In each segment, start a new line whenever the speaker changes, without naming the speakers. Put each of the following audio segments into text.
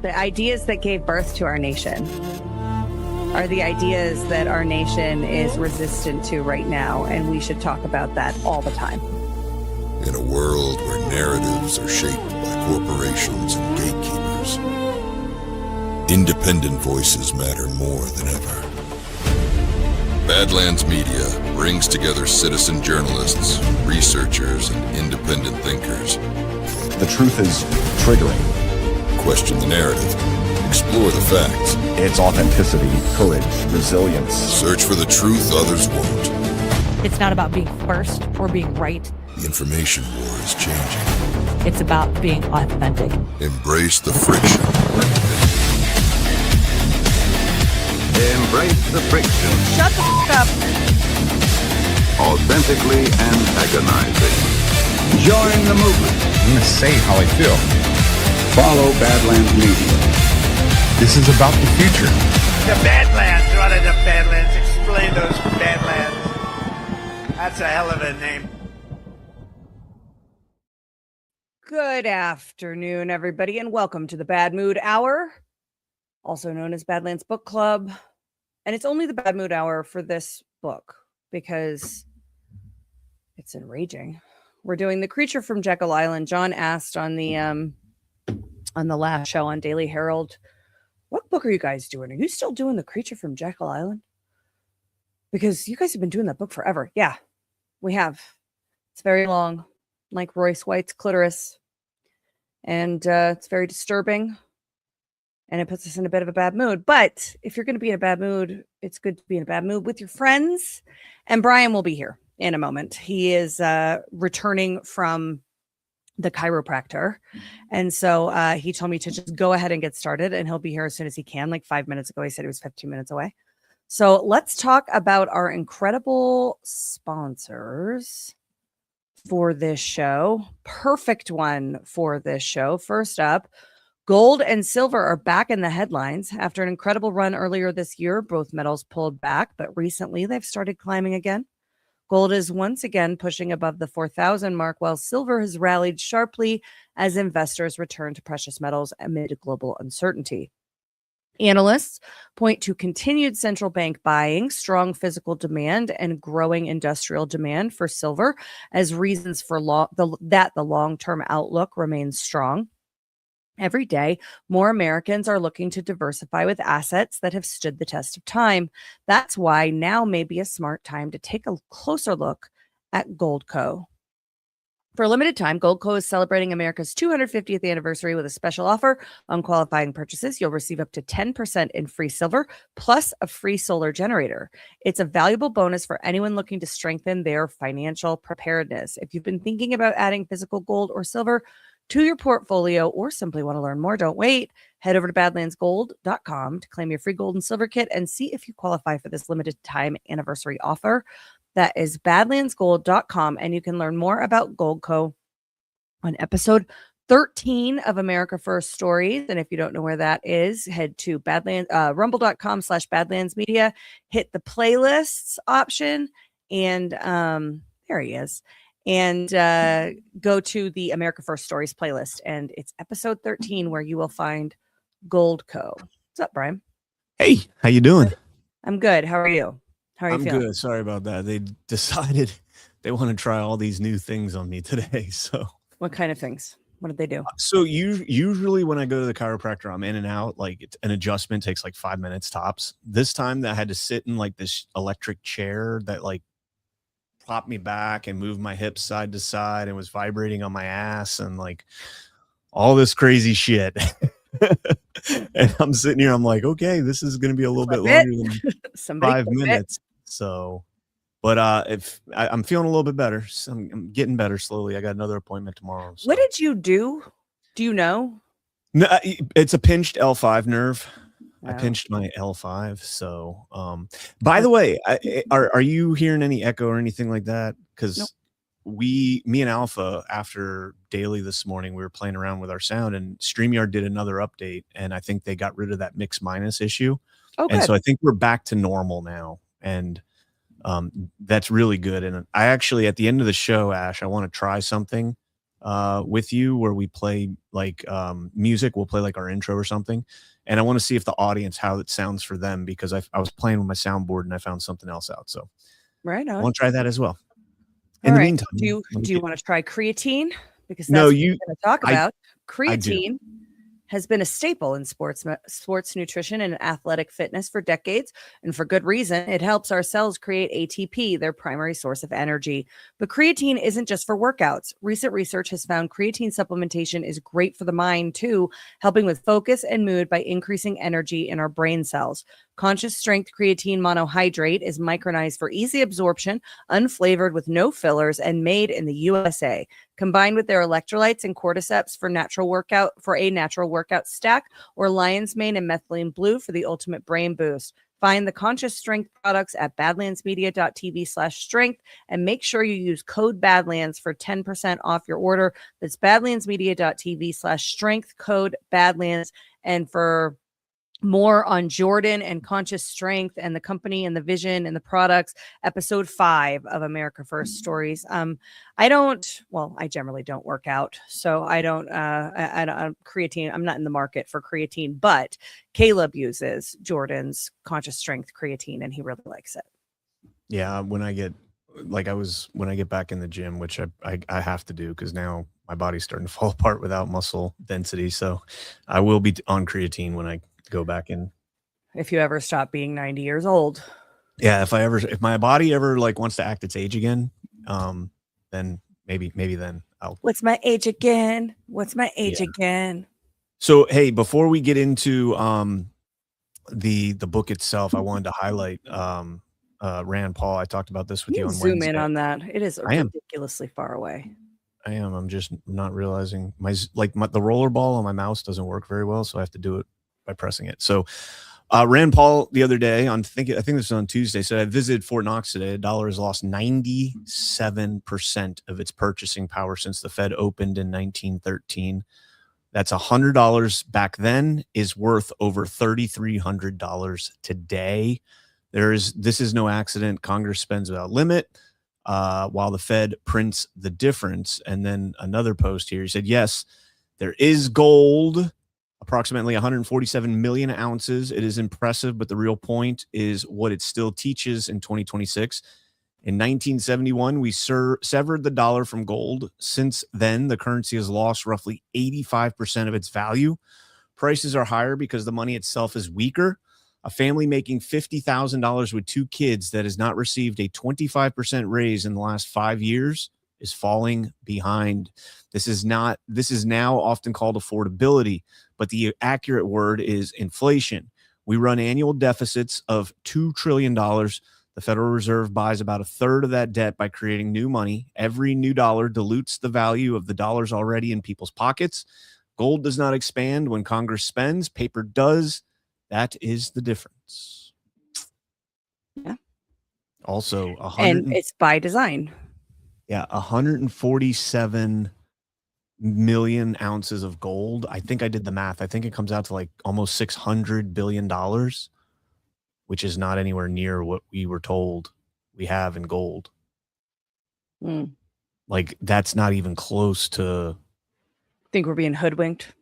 The ideas that gave birth to our nation are the ideas that our nation is resistant to right now, and we should talk about that all the time.
In a world where narratives are shaped by corporations and gatekeepers, independent voices matter more than ever. Badlands Media brings together citizen journalists, researchers, and independent thinkers.
The truth is triggering.
Question the narrative. Explore the facts.
It's authenticity, courage, resilience.
Search for the truth others won't.
It's not about being first or being right.
The information war is changing.
It's about being authentic.
Embrace the friction.
Embrace the friction.
Shut the f*** up.
Authentically antagonizing. Join the movement.
I'm going to say how I feel.
Follow Badlands Media.
This is about the future.
The Badlands. What are the Badlands? Explain those Badlands. That's a hell of a name.
Good afternoon, everybody, and welcome to the Bad Mood Hour, also known as Badlands Book Club. And it's only the Bad Mood Hour for this book because it's enraging. We're doing The Creature from Jekyll Island. John asked on the last show on Daily Herald, what book are you guys doing? Are you still doing The Creature from Jekyll Island? Because you guys have been doing that book forever. Yeah, we have. It's very long, like Royce White's Clitoris. And it's very disturbing. And it puts us in a bit of a bad mood. But if you're going to be in a bad mood, it's good to be in a bad mood with your friends. And Brian will be here in a moment. He is returning from the chiropractor. And so he told me to just go ahead and get started. And he'll be here as soon as he can. Like 5 minutes ago, he said he was 15 minutes away. So let's talk about our incredible sponsors for this show. Perfect one for this show. First up, gold and silver are back in the headlines. After an incredible run earlier this year, both metals pulled back, but recently they've started climbing again. Gold is once again pushing above the 4,000 mark, while silver has rallied sharply as investors return to precious metals amid global uncertainty. Analysts point to continued central bank buying, strong physical demand, and growing industrial demand for silver as reasons for that the long-term outlook remains strong. Every day, more Americans are looking to diversify with assets that have stood the test of time. That's why now may be a smart time to take a closer look at Goldco. For a limited time, Goldco is celebrating America's 250th anniversary with a special offer. On qualifying purchases, you'll receive up to 10% in free silver plus a free solar generator. It's a valuable bonus for anyone looking to strengthen their financial preparedness. If you've been thinking about adding physical gold or silver to your portfolio or simply want to learn more, don't wait. Head over to badlandsgold.com to claim your free gold and silver kit and see if you qualify for this limited time anniversary offer. That is badlandsgold.com, and you can learn more about Goldco on episode 13 of America First Stories. And if you don't know where that is, head to rumble.com/badlandsmedia, hit the playlists option, and there he is. And go to the America First Stories playlist, and it's episode 13 where you will find Goldco. What's up, Brian?
Hey, how you doing?
I'm good. How are you? How are you
I'm
feeling?
good. Sorry about that. They decided they want to try all these new things on me today. So
What kind of things? What did they do?
So usually when I go to the chiropractor, I'm in and out. Like an adjustment takes like 5 minutes tops. This time I had to sit in like this electric chair that like popped me back and moved my hips side to side and was vibrating on my ass and like all this crazy shit. And I'm sitting here, I'm like, okay, this is going to be a little bit longer than 5 minutes. So, but if I'm feeling a little bit better, so I'm getting better slowly. I got another appointment tomorrow. So.
What did you do? Do you know?
No, it's a pinched L5 nerve.
Wow.
I pinched my L5. So, by the way, are you hearing any echo or anything like that? Because
Nope.
me and Alpha, after Daily this morning, we were playing around with our sound, and StreamYard did another update, and I think they got rid of that mix minus issue.
Oh,
and
good.
so I think we're back to normal now, and that's really good. And I actually, at the end of the show, Ash, I want to try something with you where we play like music. We'll play like our intro or something. And I want to see if the audience, how it sounds for them, because I was playing with my soundboard and I found something else out. So
Right
I
on.
want to try that as well. In
All
the
right.
meantime,
Do
let me
you
get-
want to try creatine? Because
No,
that's what
you-
we're going to talk
I-
about.
I do.
Creatine has been a staple in sports nutrition and athletic fitness for decades, and for good reason. It helps our cells create ATP, their primary source of energy. But creatine isn't just for workouts. Recent research has found creatine supplementation is great for the mind too, helping with focus and mood by increasing energy in our brain cells. Conscious Strength Creatine Monohydrate is micronized for easy absorption, unflavored with no fillers, and made in the USA. Combined with their electrolytes and cordyceps for a natural workout stack, or lion's mane and methylene blue for the ultimate brain boost. Find the Conscious Strength products at badlandsmedia.tv/strength and make sure you use code Badlands for 10% off your order. That's badlandsmedia.tv/strength, code Badlands. And for more on Jordan and Conscious Strength and the company and the vision and the products, episode 5 of America First Stories. I generally don't work out, so I don't creatine. I'm not in the market for creatine, but Caleb uses Jordan's Conscious Strength creatine and he really likes it.
Yeah, when I get back in the gym, which I have to do because now my body's starting to fall apart without muscle density. So I will be on creatine when I go back in.
If you ever stop being 90 years old.
Yeah, if my body ever like wants to act its age again, then maybe then I'll.
What's my age again? What's my age again?
So hey, before we get into the book itself, I wanted to highlight Rand Paul. I talked about this with you on
Zoom
Wednesday.
in on that. It is
I am.
ridiculously far away.
I am. I'm just not realizing the roller ball on my mouse doesn't work very well, so I have to do it by pressing it. So Rand Paul the other day I think this was on Tuesday, said I visited Fort Knox today. The dollar has lost 97% of its purchasing power since the Fed opened in 1913. That's $100 back then is worth over $3,300 today. This is no accident. Congress spends without limit while the Fed prints the difference. And then another post here, he said, yes, there is gold, approximately 147 million ounces. It is impressive, but the real point is what it still teaches in 2026. In 1971, we severed the dollar from gold. Since then, the currency has lost roughly 85% of its value. Prices are higher because the money itself is weaker. A family making $50,000 with 2 kids that has not received a 25% raise in the last 5 years is falling behind. This is now often called affordability, but the accurate word is inflation. We run annual deficits of $2 trillion. The Federal Reserve buys about a third of that debt by creating new money. Every new dollar dilutes the value of the dollars already in people's pockets. Gold does not expand when Congress spends. Paper does. That is the difference.
Yeah.
Also,
and it's by design.
Yeah, 147 million ounces of gold. I think I did the math. I think it comes out to like almost $600 billion, which is not anywhere near what we were told we have in gold. Like, that's not even close to.
Think we're being hoodwinked?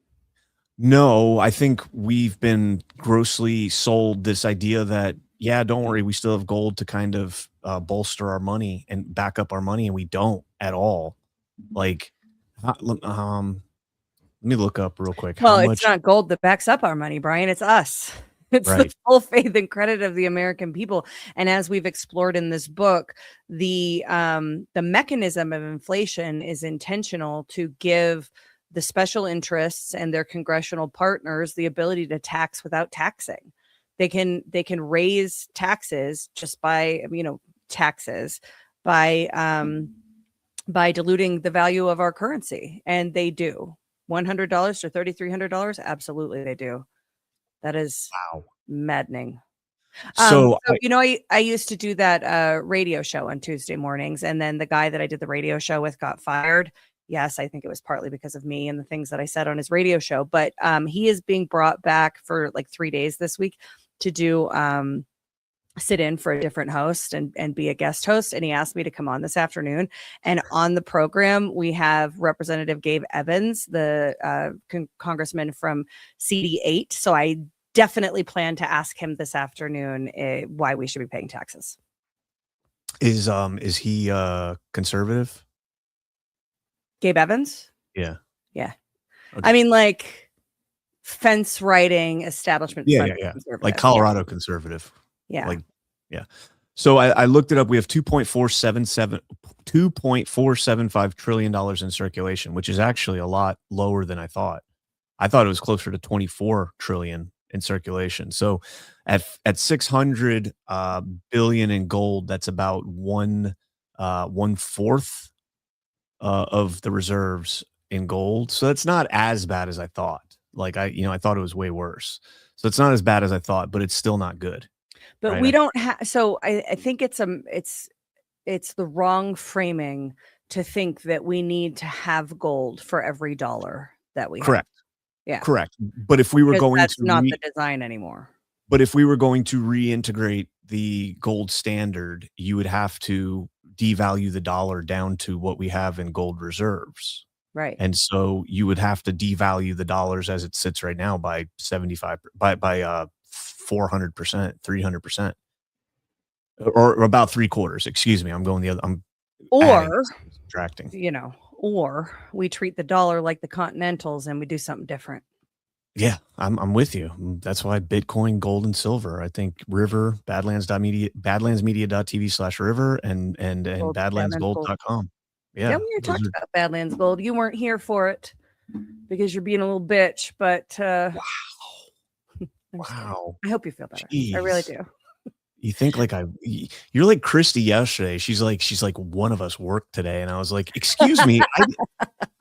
No, I think we've been grossly sold this idea that, yeah, don't worry, we still have gold to kind of bolster our money and back up our money, and we don't at all. Like, let me look up real quick.
Well,
how
it's
much.
not gold that backs up our money, Brian. It's us. It's
Right.
the full faith and credit of the American people. And as we've explored in this book, the mechanism of inflation is intentional to give the special interests and their congressional partners the ability to tax without taxing. They can raise taxes just by taxes by diluting the value of our currency, and they do. $100 to $3,300, absolutely they do. That is maddening.
So
I used to do that radio show on Tuesday mornings, and then the guy that I did the radio show with got fired. Yes, I think it was partly because of me and the things that I said on his radio show, but he is being brought back for like 3 days this week to do sit in for a different host and be a guest host. And he asked me to come on this afternoon. And on the program, we have Representative Gabe Evans, the congressman from CD8. So I definitely plan to ask him this afternoon why we should be paying taxes.
Is he conservative?
Gabe Evans?
Yeah.
Yeah.
Okay.
I mean, like fence writing establishment.
Yeah. Like Colorado conservative.
Yeah.
Like, yeah. So I looked it up. We have $2.475 trillion in circulation, which is actually a lot lower than I thought. I thought it was closer to 24 trillion in circulation. So at 600 billion in gold, that's about one fourth of the reserves in gold. So that's not as bad as I thought. Like I thought it was way worse. So it's not as bad as I thought, but it's still not good.
But
Right.
we don't have. So I think it's the wrong framing to think that we need to have gold for every dollar that we
Correct.
have. Yeah.
Correct. But if we were going
that's
to
not the design anymore.
But if we were going to reintegrate the gold standard, you would have to devalue the dollar down to what we have in gold reserves.
Right.
And so you would have to devalue the dollars as it sits right now by 75 by 400%, 300%. Or about 3/4. Excuse me. I'm going the other.
Or
subtracting.
Or we treat the dollar like the Continentals and we do something different.
Yeah, I'm with you. That's why Bitcoin, gold, and silver. I think River, badslandsmedia.tv/river and badlandsgold.com. Yeah.
Then we talked about Badlands Gold. You weren't here for it because you're being a little bitch, but
wow.
I hope you feel better.
Jeez.
I really do.
You think like you're like Christy yesterday. She's like, one of us worked today. And I was like, excuse me.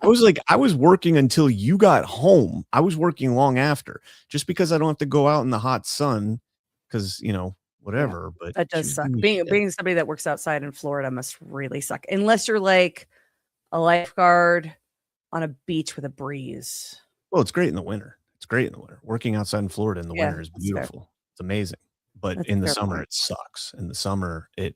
I was like, I was working until you got home. I was working long after, just because I don't have to go out in the hot sun because, whatever.
Yeah,
but
that does suck. Being somebody that works outside in Florida must really suck. Unless you're like a lifeguard on a beach with a breeze.
Well, it's great in the winter. Working outside in Florida in the winter is beautiful.
Fair.
It's amazing. But
That's
in the
fair
summer,
point.
it sucks. In the summer, it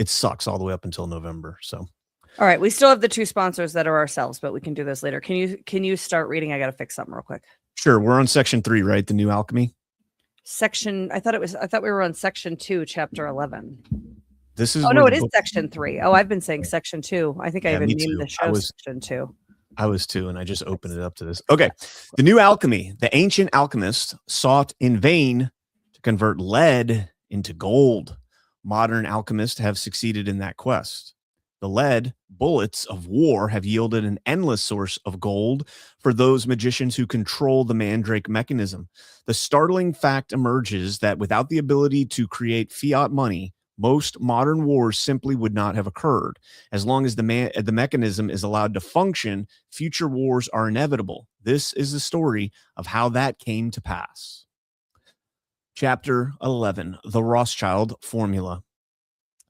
sucks all the way up until November. So,
all right, we still have the two sponsors that are ourselves, but we can do this later. Can you start reading? I got to fix something real quick.
Sure, we're on section 3, right? The New Alchemy.
I thought we were on section 2, chapter 11.
This is.
Oh no, it is section 3. Oh, I've been saying section 2. I think I even named the show section 2.
I was too, and I just opened it up to this. Okay, the New Alchemy. The ancient alchemists sought in vain to convert lead into gold. Modern alchemists have succeeded in that quest. The lead bullets of war have yielded an endless source of gold for those magicians who control the mandrake mechanism. The startling fact emerges that without the ability to create fiat money, most modern wars simply would not have occurred. As long as the mechanism is allowed to function, future wars are inevitable. This is the story of how that came to pass. Chapter 11, The Rothschild Formula.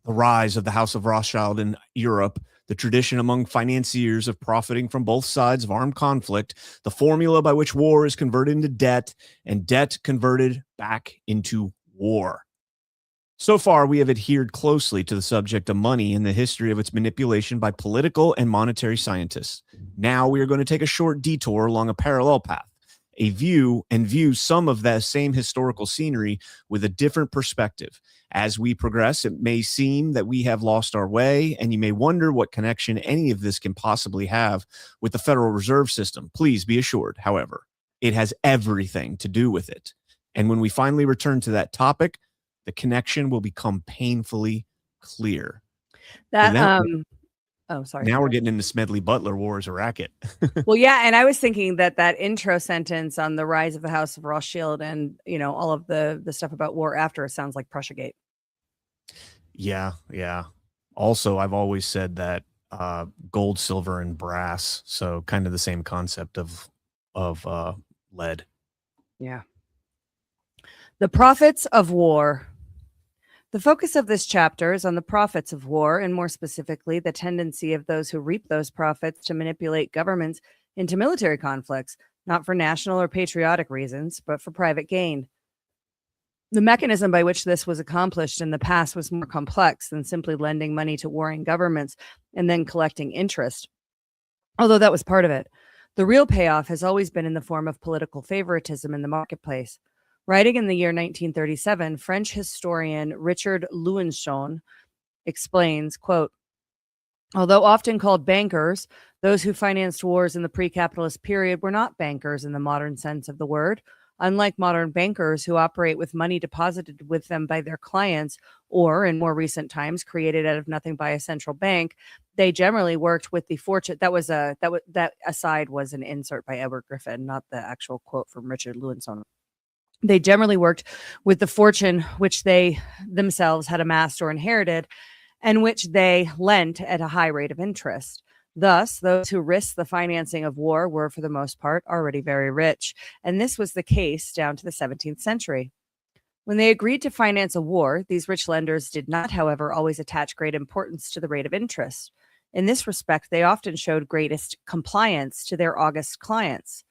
The rise of the House of Rothschild in Europe, the tradition among financiers of profiting from both sides of armed conflict, the formula by which war is converted into debt and debt converted back into war. So far, we have adhered closely to the subject of money and the history of its manipulation by political and monetary scientists. Now we are going to take a short detour along a parallel path, view some of that same historical scenery with a different perspective. As we progress, it may seem that we have lost our way, and you may wonder what connection any of this can possibly have with the Federal Reserve System. Please be assured, however, it has everything to do with it. And when we finally return to that topic, the connection will become painfully clear.
Oh, sorry.
Now we're getting into Smedley Butler War as a racket.
Well, yeah, and I was thinking that intro sentence on the rise of the House of Rothschild and all of the stuff about war after it sounds like Prussiagate.
Yeah. Also, I've always said that gold, silver, and brass. So kind of the same concept of lead.
Yeah. The profits of war. The focus of this chapter is on the profits of war, and more specifically, the tendency of those who reap those profits to manipulate governments into military conflicts, not for national or patriotic reasons, but for private gain. The mechanism by which this was accomplished in the past was more complex than simply lending money to warring governments and then collecting interest, although that was part of it. The real payoff has always been in the form of political favoritism in the marketplace. Writing in the year 1937, French historian Richard Lewinsohn explains, quote, although often called bankers, those who financed wars in the pre-capitalist period were not bankers in the modern sense of the word. Unlike modern bankers who operate with money deposited with them by their clients, or in more recent times created out of nothing by a central bank, they generally worked with the fortune. That aside was an insert by Edward Griffin, not the actual quote from Richard Lewinsohn. They generally worked with the fortune which they themselves had amassed or inherited, and which they lent at a high rate of interest. Thus, those who risked the financing of war were, for the most part, already very rich, and this was the case down to the 17th century. When they agreed to finance a war, these rich lenders did not, however, always attach great importance to the rate of interest. In this respect, they often showed greatest compliance to their august clients.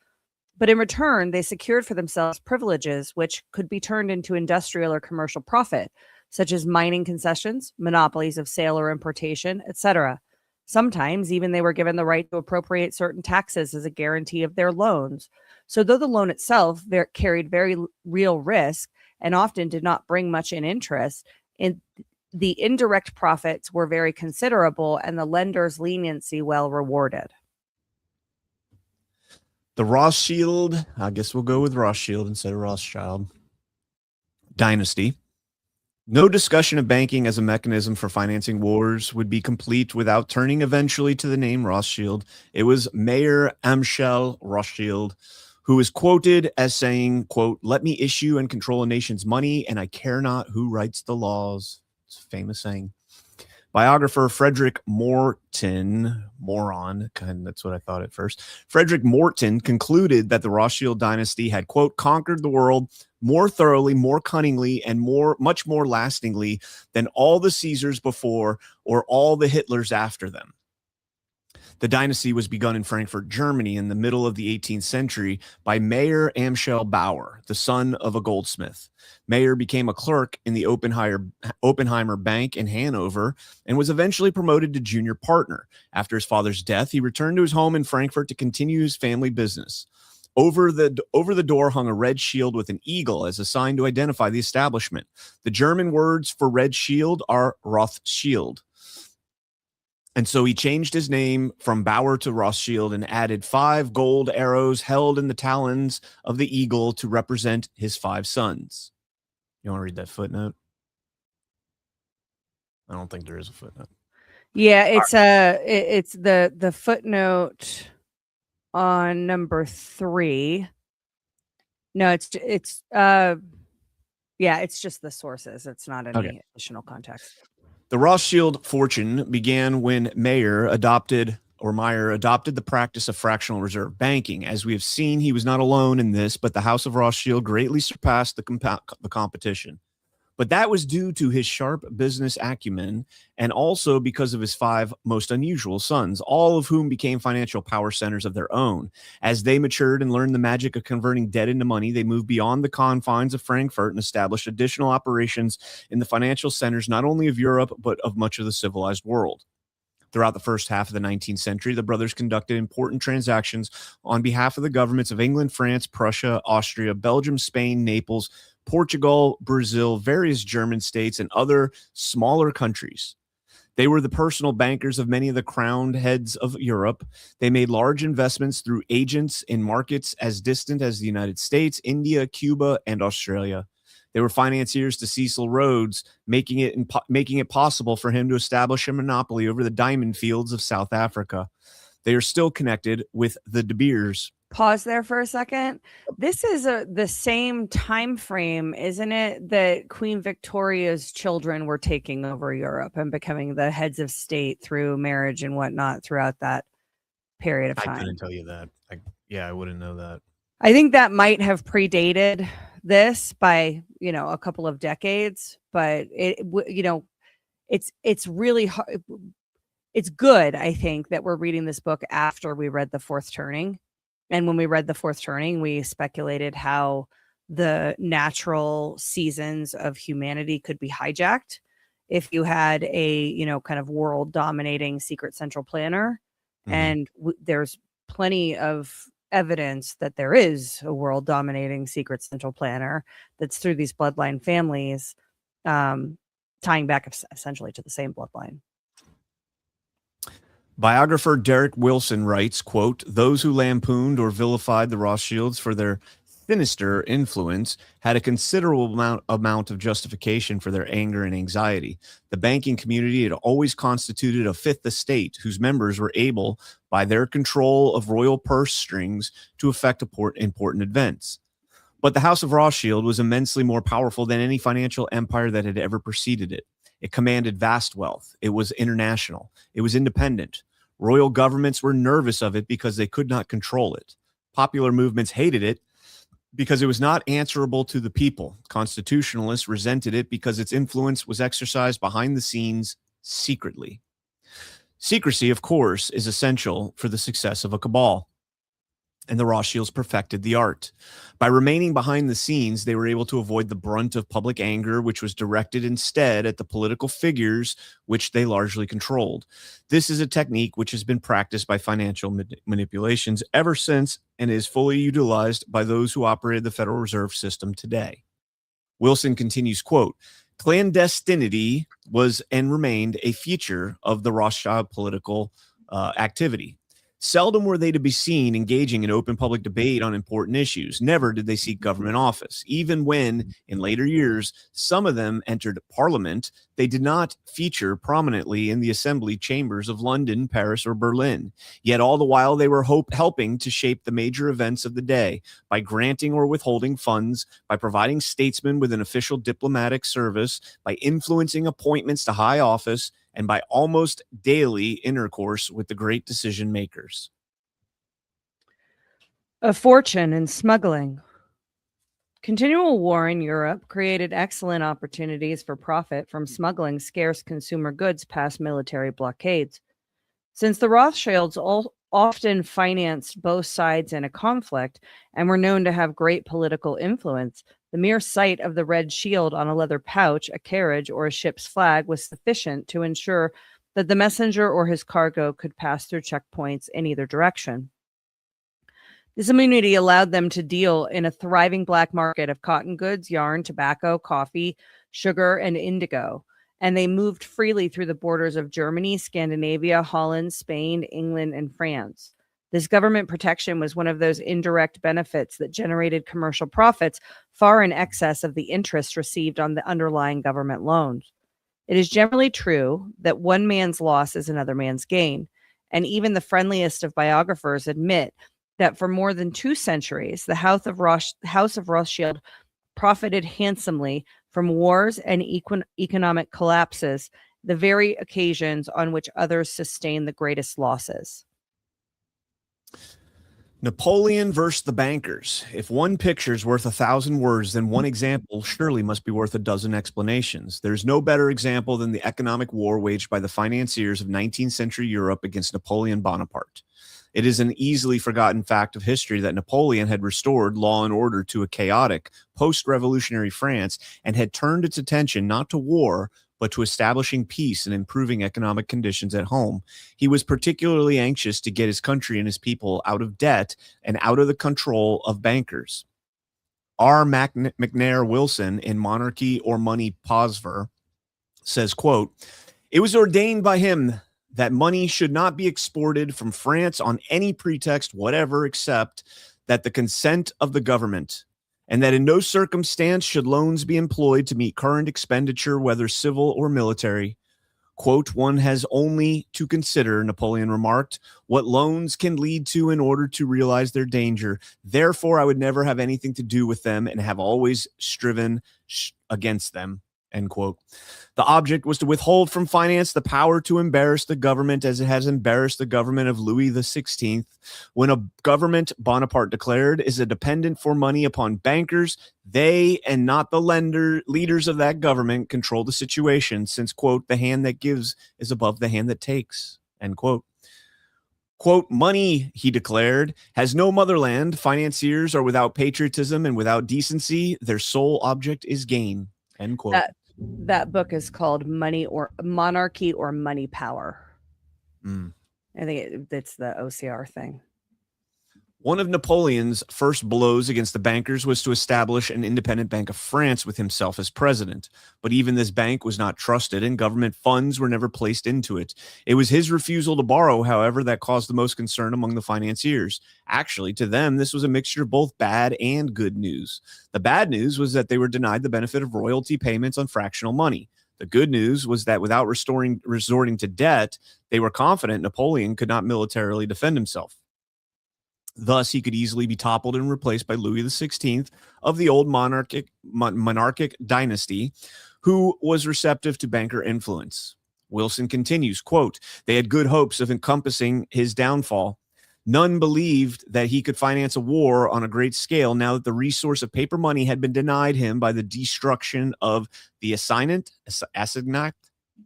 But in return, they secured for themselves privileges which could be turned into industrial or commercial profit, such as mining concessions, monopolies of sale or importation, etc. Sometimes even they were given the right to appropriate certain taxes as a guarantee of their loans. So though the loan itself carried very real risk and often did not bring much in interest, the indirect profits were very considerable and the lender's leniency well rewarded.
The Rothschild, I guess we'll go with Rothschild instead of Rothschild, dynasty. No discussion of banking as a mechanism for financing wars would be complete without turning eventually to the name Rothschild. It was Mayer Amschel Rothschild who is quoted as saying, quote, "Let me issue and control a nation's money, and I care not who writes the laws." It's a famous saying. Biographer Frederick Morton, that's what I thought at first. Frederick Morton concluded that the Rothschild dynasty had, quote, conquered the world more thoroughly, more cunningly, and much more lastingly than all the Caesars before or all the Hitlers after them. The dynasty was begun in Frankfurt, Germany in the middle of the 18th century by Mayer Amschel Bauer, the son of a goldsmith. Mayer became a clerk in the Oppenheimer Bank in Hanover and was eventually promoted to junior partner. After his father's death, he returned to his home in Frankfurt to continue his family business. Over the door hung a red shield with an eagle as a sign to identify the establishment. The German words for red shield are Rothschild. And so he changed his name from Bauer to Rothschild and added 5 gold arrows held in the talons of the eagle to represent his 5 sons. You want to read that footnote? I don't think there is a footnote.
Yeah, it's the footnote on number 3. No, it's just the sources. It's not any additional context.
The Rothschild fortune began when Mayer adopted the practice of fractional reserve banking. As we have seen, he was not alone in this, but the House of Rothschild greatly surpassed the competition. But that was due to his sharp business acumen and also because of his 5 most unusual sons, all of whom became financial power centers of their own. As they matured and learned the magic of converting debt into money, they moved beyond the confines of Frankfurt and established additional operations in the financial centers not only of Europe, but of much of the civilized world. Throughout the first half of the 19th century, the brothers conducted important transactions on behalf of the governments of England, France, Prussia, Austria, Belgium, Spain, Naples, Portugal, Brazil, various German states, and other smaller countries. They were the personal bankers of many of the crowned heads of Europe. They made large investments through agents in markets as distant as the United States, India, Cuba, and Australia. They were financiers to Cecil Rhodes, making it possible for him to establish a monopoly over the diamond fields of South Africa. They are still connected with the De Beers.
Pause there for a second. This is the same time frame, isn't it, that Queen Victoria's children were taking over Europe and becoming the heads of state through marriage and whatnot throughout that period of time?
I couldn't tell you that. I wouldn't know that.
I think that might have predated this by a couple of decades, but it's really hard. It's good, I think, that we're reading this book after we read The Fourth Turning. And when we read The Fourth Turning, we speculated how the natural seasons of humanity could be hijacked if you had a, kind of world dominating secret central planner. And there's plenty of evidence that there is a world dominating secret central planner that's through these bloodline families, tying back essentially to the same bloodline.
Biographer Derek Wilson writes, quote, "Those who lampooned or vilified the Rothschilds for their sinister influence had a considerable amount of justification for their anger and anxiety. The banking community had always constituted a fifth estate whose members were able, by their control of royal purse strings, to effect important events. But the House of Rothschild was immensely more powerful than any financial empire that had ever preceded it. It commanded vast wealth. It was international. It was independent. Royal governments were nervous of it because they could not control it. Popular movements hated it because it was not answerable to the people. Constitutionalists resented it because its influence was exercised behind the scenes secretly. Secrecy, of course, is essential for the success of a cabal, and the Rothschilds perfected the art. By remaining behind the scenes, they were able to avoid the brunt of public anger, which was directed instead at the political figures which they largely controlled. This is a technique which has been practiced by financial manipulations ever since and is fully utilized by those who operated the Federal Reserve System today." Wilson continues, quote, "Clandestinity was and remained a feature of the Rothschild political activity. Seldom were they to be seen engaging in open public debate on important issues. Never did they seek government office. Even when, in later years, some of them entered Parliament, they did not feature prominently in the assembly chambers of London, Paris, or Berlin. Yet all the while they were helping to shape the major events of the day by granting or withholding funds, by providing statesmen with an official diplomatic service, by influencing appointments to high office, and by almost daily intercourse with the great decision makers."
A fortune in smuggling. Continual war in Europe created excellent opportunities for profit from smuggling scarce consumer goods past military blockades. Since the Rothschilds often financed both sides in a conflict and were known to have great political influence, the mere sight of the red shield on a leather pouch, a carriage, or a ship's flag was sufficient to ensure that the messenger or his cargo could pass through checkpoints in either direction. This immunity allowed them to deal in a thriving black market of cotton goods, yarn, tobacco, coffee, sugar, and indigo, and they moved freely through the borders of Germany, Scandinavia, Holland, Spain, England, and France. This government protection was one of those indirect benefits that generated commercial profits far in excess of the interest received on the underlying government loans. It is generally true that one man's loss is another man's gain, and even the friendliest of biographers admit that for more than 2 centuries, the House of Rothschild profited handsomely from wars and economic collapses, the very occasions on which others sustained the greatest losses.
Napoleon versus the bankers. If one picture is worth 1,000 words, then one example surely must be worth a dozen explanations. There's no better example than the economic war waged by the financiers of 19th century Europe against Napoleon Bonaparte. It is an easily forgotten fact of history that Napoleon had restored law and order to a chaotic post-revolutionary France and had turned its attention not to war, but to establishing peace and improving economic conditions at home. He was particularly anxious to get his country and his people out of debt and out of the control of bankers. R. McNair Wilson in Monarchy or Money Posver says, quote, "It was ordained by him that money should not be exported from France on any pretext whatever except that the consent of the government, and that in no circumstance should loans be employed to meet current expenditure, whether civil or military. Quote, one has only to consider," Napoleon remarked, "what loans can lead to in order to realize their danger. Therefore, I would never have anything to do with them and have always striven against them." End quote. The object was to withhold from finance the power to embarrass the government as it has embarrassed the government of Louis XVI. When a government, Bonaparte declared, is a dependent for money upon bankers, they and not the leaders of that government control the situation, since, quote, "the hand that gives is above the hand that takes," end quote. Quote, money, he declared, has no motherland. Financiers are without patriotism and without decency. Their sole object is gain. End quote.
That book is called Monarchy or Money Power.
Mm.
I think it's the OCR thing.
One of Napoleon's first blows against the bankers was to establish an independent Bank of France with himself as president. But even this bank was not trusted, and government funds were never placed into it. It was his refusal to borrow, however, that caused the most concern among the financiers. Actually, to them, this was a mixture of both bad and good news. The bad news was that they were denied the benefit of royalty payments on fractional money. The good news was that without resorting to debt, they were confident Napoleon could not militarily defend himself. Thus, he could easily be toppled and replaced by Louis XVI of the old monarchic dynasty, who was receptive to banker influence. Wilson continues, quote, they had good hopes of encompassing his downfall. None believed that he could finance a war on a great scale now that the resource of paper money had been denied him by the destruction of the assignat.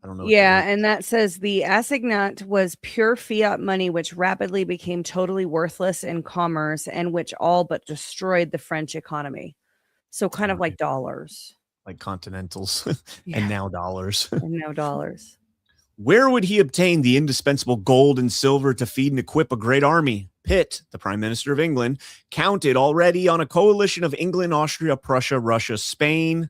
I don't know.
Yeah, and that says the assignat was pure fiat money, which rapidly became totally worthless in commerce and which all but destroyed the French economy. So kind of like dollars.
Like continentals
Yeah.
and now dollars.
And now dollars.
Where would he obtain the indispensable gold and silver to feed and equip a great army? Pitt, the Prime Minister of England, counted already on a coalition of England, Austria, Prussia, Russia, Spain,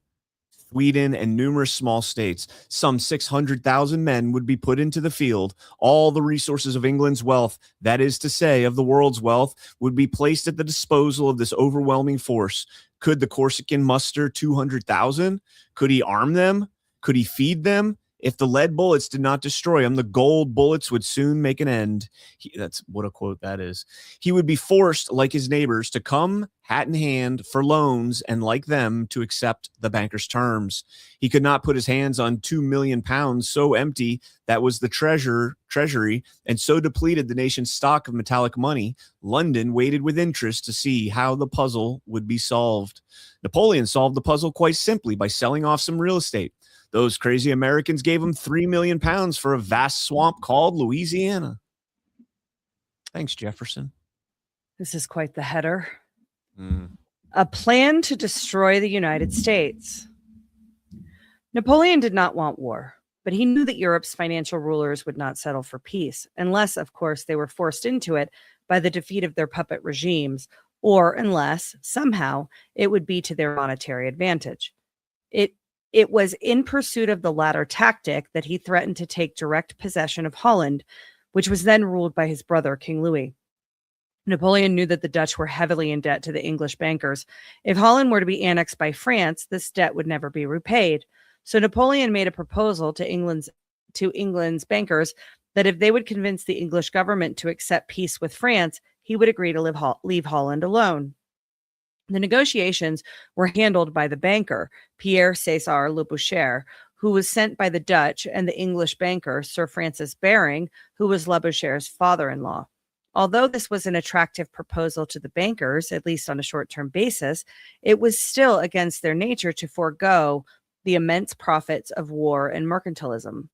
Sweden, and numerous small states. Some 600,000 men would be put into the field. All the resources of England's wealth, that is to say, of the world's wealth, would be placed at the disposal of this overwhelming force. Could the Corsican muster 200,000? Could he arm them? Could he feed them? If the lead bullets did not destroy him, the gold bullets would soon make an end. That's what a quote that is. He would be forced, like his neighbors, to come hat in hand for loans and, like them, to accept the banker's terms. He could not put his hands on 2 million pounds, so empty that was the treasury, and so depleted the nation's stock of metallic money. London waited with interest to see how the puzzle would be solved. Napoleon solved the puzzle quite simply by selling off some real estate. Those crazy Americans gave him 3 million pounds for a vast swamp called Louisiana. Thanks, Jefferson.
This is quite the header. A plan to destroy the United States. Napoleon did not want war, but he knew that Europe's financial rulers would not settle for peace, unless, of course, they were forced into it by the defeat of their puppet regimes, or unless, somehow, it would be to their monetary advantage. It was in pursuit of the latter tactic that he threatened to take direct possession of Holland, which was then ruled by his brother, King Louis. Napoleon knew that the Dutch were heavily in debt to the English bankers. If Holland were to be annexed by France, this debt would never be repaid. So Napoleon made a proposal to England's bankers that if they would convince the English government to accept peace with France, he would agree to leave Holland alone. The negotiations were handled by the banker, Pierre César Labouchere, who was sent by the Dutch, and the English banker, Sir Francis Baring, who was Labouchere's father-in-law. Although this was an attractive proposal to the bankers, at least on a short-term basis, it was still against their nature to forego the immense profits of war and mercantilism.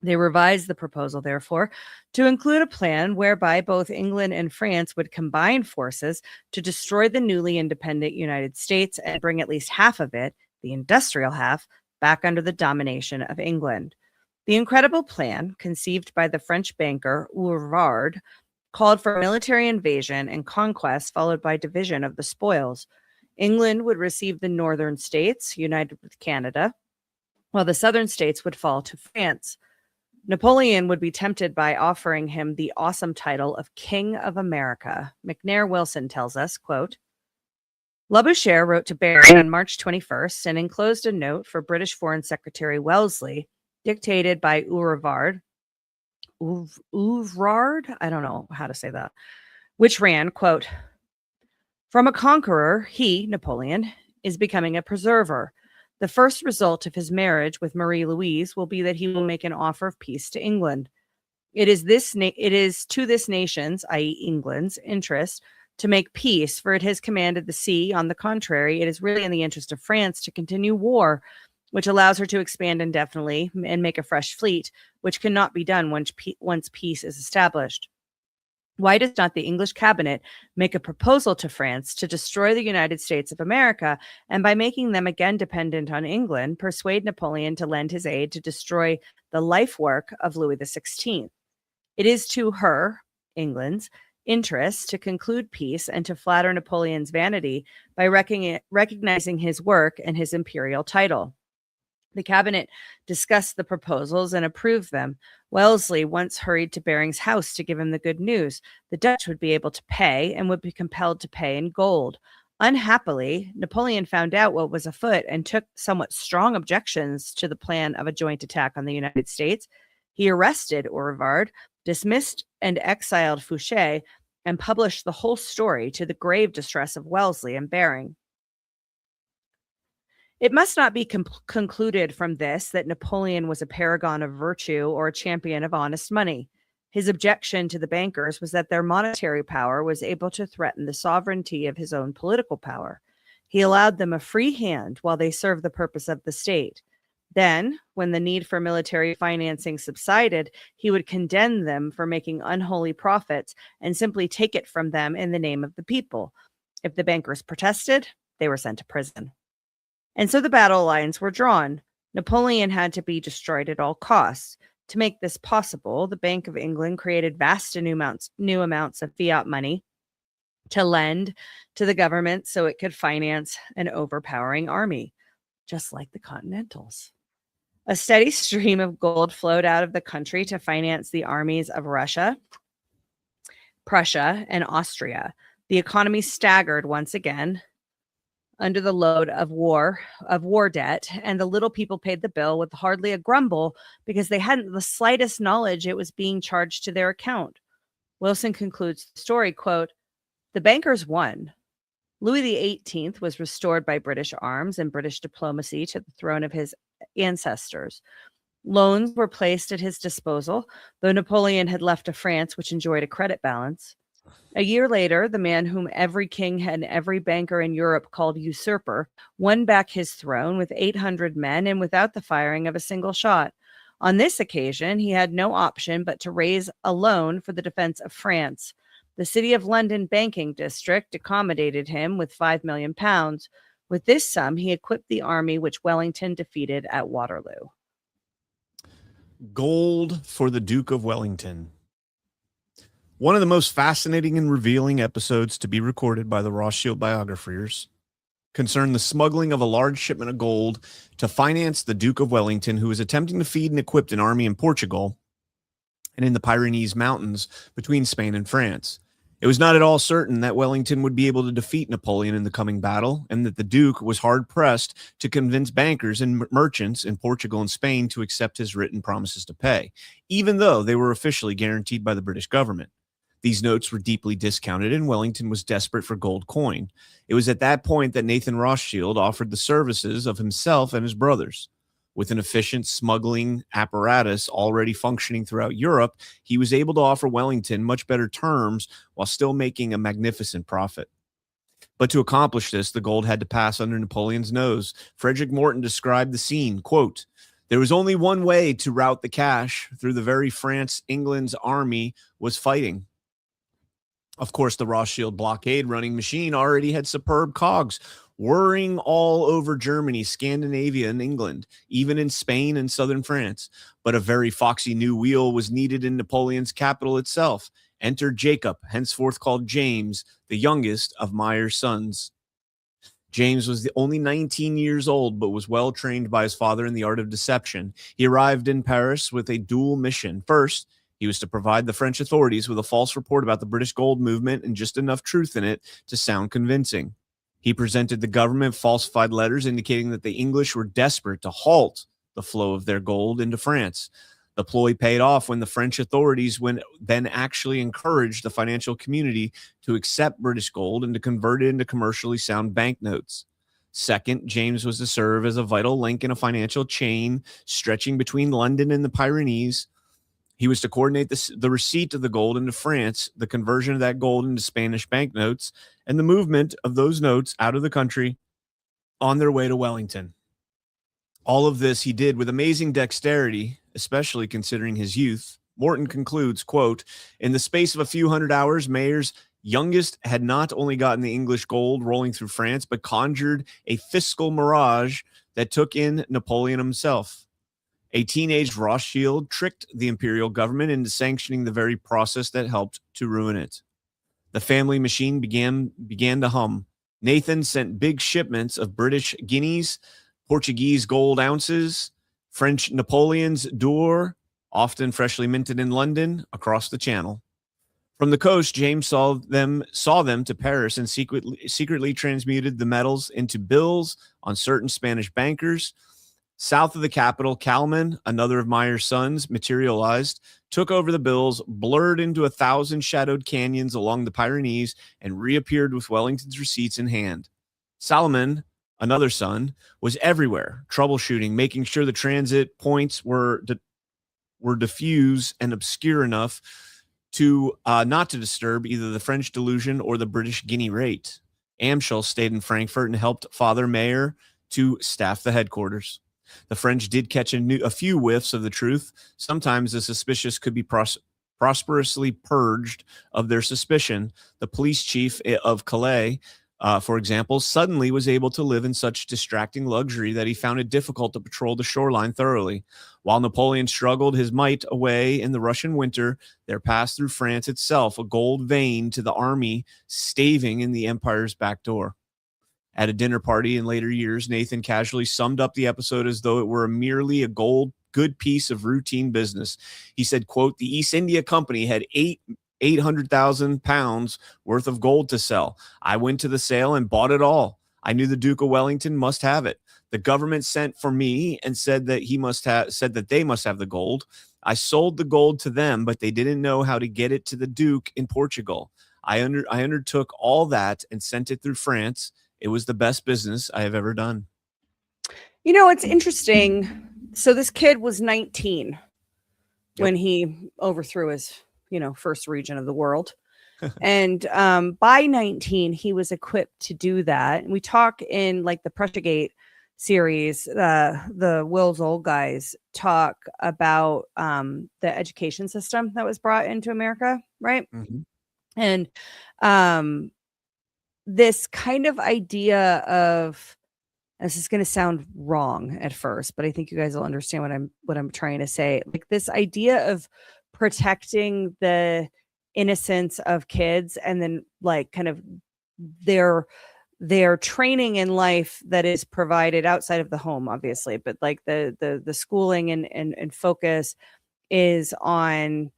They revised the proposal, therefore, to include a plan whereby both England and France would combine forces to destroy the newly independent United States and bring at least half of it, the industrial half, back under the domination of England. The incredible plan, conceived by the French banker Urvard, called for military invasion and conquest followed by division of the spoils. England would receive the northern states, united with Canada, while the southern states would fall to France. Napoleon would be tempted by offering him the awesome title of King of America. McNair Wilson tells us, quote, Labouchere wrote to Baring on March 21st and enclosed a note for British Foreign Secretary Wellesley, dictated by Urvard, I don't know how to say that, which ran, quote, from a conqueror, he, Napoleon, is becoming a preserver. The first result of his marriage with Marie Louise will be that he will make an offer of peace to England. It is to this nation's, i.e. England's, interest to make peace, for it has commanded the sea. On the contrary, it is really in the interest of France to continue war, which allows her to expand indefinitely and make a fresh fleet, which cannot be done once peace is established. Why does not the English cabinet make a proposal to France to destroy the United States of America, and by making them again dependent on England, persuade Napoleon to lend his aid to destroy the life work of Louis XVI? It is to her, England's, interest to conclude peace and to flatter Napoleon's vanity by recognizing his work and his imperial title. The cabinet discussed the proposals and approved them. Wellesley once hurried to Baring's house to give him the good news. The Dutch would be able to pay and would be compelled to pay in gold. Unhappily, Napoleon found out what was afoot and took somewhat strong objections to the plan of a joint attack on the United States. He arrested Aurivard, dismissed and exiled Fouché, and published the whole story, to the grave distress of Wellesley and Baring. It must not be concluded from this that Napoleon was a paragon of virtue or a champion of honest money. His objection to the bankers was that their monetary power was able to threaten the sovereignty of his own political power. He allowed them a free hand while they served the purpose of the state. Then, when the need for military financing subsided, he would condemn them for making unholy profits and simply take it from them in the name of the people. If the bankers protested, they were sent to prison. And so the battle lines were drawn. Napoleon had to be destroyed at all costs. To make this possible, the Bank of England created vast and new amounts of fiat money to lend to the government so it could finance an overpowering army, just like the Continentals. A steady stream of gold flowed out of the country to finance the armies of Russia, Prussia, and Austria. The economy staggered once again under the load of war debt, and the little people paid the bill with hardly a grumble because they hadn't the slightest knowledge it was being charged to their account. Wilson concludes the story, quote, "The bankers won. Louis XVIII was restored by British arms and British diplomacy to the throne of his ancestors. Loans were placed at his disposal, though Napoleon had left a France which enjoyed a credit balance. A year later, the man whom every king and every banker in Europe called usurper won back his throne with 800 men and without the firing of a single shot. On this occasion, he had no option but to raise a loan for the defense of France. The City of London banking district accommodated him with £5 million. With this sum, he equipped the army which Wellington defeated at Waterloo."
Gold for the Duke of Wellington. One of the most fascinating and revealing episodes to be recorded by the Rothschild biographers concerned the smuggling of a large shipment of gold to finance the Duke of Wellington, who was attempting to feed and equip an army in Portugal and in the Pyrenees Mountains between Spain and France. It was not at all certain that Wellington would be able to defeat Napoleon in the coming battle, and that the Duke was hard-pressed to convince bankers and merchants in Portugal and Spain to accept his written promises to pay, even though they were officially guaranteed by the British government. These notes were deeply discounted, and Wellington was desperate for gold coin. It was at that point that Nathan Rothschild offered the services of himself and his brothers. With an efficient smuggling apparatus already functioning throughout Europe, he was able to offer Wellington much better terms while still making a magnificent profit. But to accomplish this, the gold had to pass under Napoleon's nose. Frederick Morton described the scene, quote, "There was only one way to route the cash through the very France England's army was fighting." Of course, the Rothschild blockade running machine already had superb cogs, whirring all over Germany, Scandinavia, and England, even in Spain and southern France. But a very foxy new wheel was needed in Napoleon's capital itself. Enter Jacob, henceforth called James, the youngest of Meyer's sons. James was only 19 years old, but was well trained by his father in the art of deception. He arrived in Paris with a dual mission. First, he was to provide the French authorities with a false report about the British gold movement and just enough truth in it to sound convincing. He presented the government falsified letters indicating that the English were desperate to halt the flow of their gold into France. The ploy paid off when the French authorities then actually encouraged the financial community to accept British gold and to convert it into commercially sound banknotes. Second, James was to serve as a vital link in a financial chain stretching between London and the Pyrenees. He was to coordinate the receipt of the gold into France, the conversion of that gold into Spanish banknotes, and the movement of those notes out of the country on their way to Wellington. All of this he did with amazing dexterity, especially considering his youth. Morton concludes, quote, in the space of a few hundred hours, Mayer's youngest had not only gotten the English gold rolling through France, but conjured a fiscal mirage that took in Napoleon himself. A teenage Rothschild tricked the imperial government into sanctioning the very process that helped to ruin it. The family machine began to hum. Nathan sent big shipments of British guineas, Portuguese gold ounces, French Napoleons d'or, often freshly minted in London, across the channel. From the coast, James saw them to Paris and secretly transmuted the metals into bills on certain Spanish bankers. South of the capital, Calman, another of Meyer's sons, materialized, took over the bills, blurred into 1,000 shadowed canyons along the Pyrenees, and reappeared with Wellington's receipts in hand. Salomon, another son, was everywhere, troubleshooting, making sure the transit points were diffuse and obscure enough to not to disturb either the French delusion or the British guinea rate. Amschel stayed in Frankfurt and helped Father Mayer to staff the headquarters. The French did catch a few whiffs of the truth. Sometimes the suspicious could be prosperously purged of their suspicion. The police chief of Calais, for example, suddenly was able to live in such distracting luxury that he found it difficult to patrol the shoreline thoroughly. While Napoleon struggled his might away in the Russian winter, there passed through France itself a gold vein to the army staving in the empire's back door. At a dinner party in later years, Nathan casually summed up the episode as though it were merely a good piece of routine business. He said, quote, the East India Company had 800,000 pounds worth of gold to sell. I went to the sale and bought it all. I knew the Duke of Wellington must have it. The government sent for me and said that they must have the gold. I sold the gold to them, but they didn't know how to get it to the Duke in Portugal. I undertook all that and sent it through France. It was the best business I have ever done.
You know, it's interesting. So this kid was 19 when he overthrew his, first region of the world. And by 19, he was equipped to do that. And we talk in like the Prussiagate series, the Will's old guys talk about the education system that was brought into America, right? Mm-hmm. And this kind of idea of, this is going to sound wrong at first, but I think you guys will understand what I'm trying to say. Like this idea of protecting the innocence of kids, and then like kind of their training in life that is provided outside of the home, obviously, but like the schooling and focus is on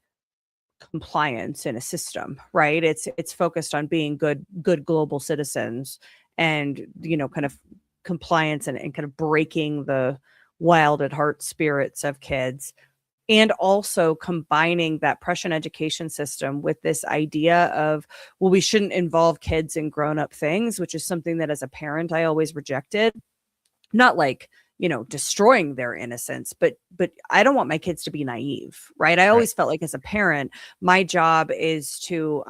compliance in a system, right? It's focused on being good global citizens, and kind of compliance and kind of breaking the wild at heart spirits of kids, and also combining that Prussian education system with this idea of, well, we shouldn't involve kids in grown-up things, which is something that as a parent I always rejected. Not like destroying their innocence, but I don't want my kids to be naive, right? I always felt like as a parent, my job is to,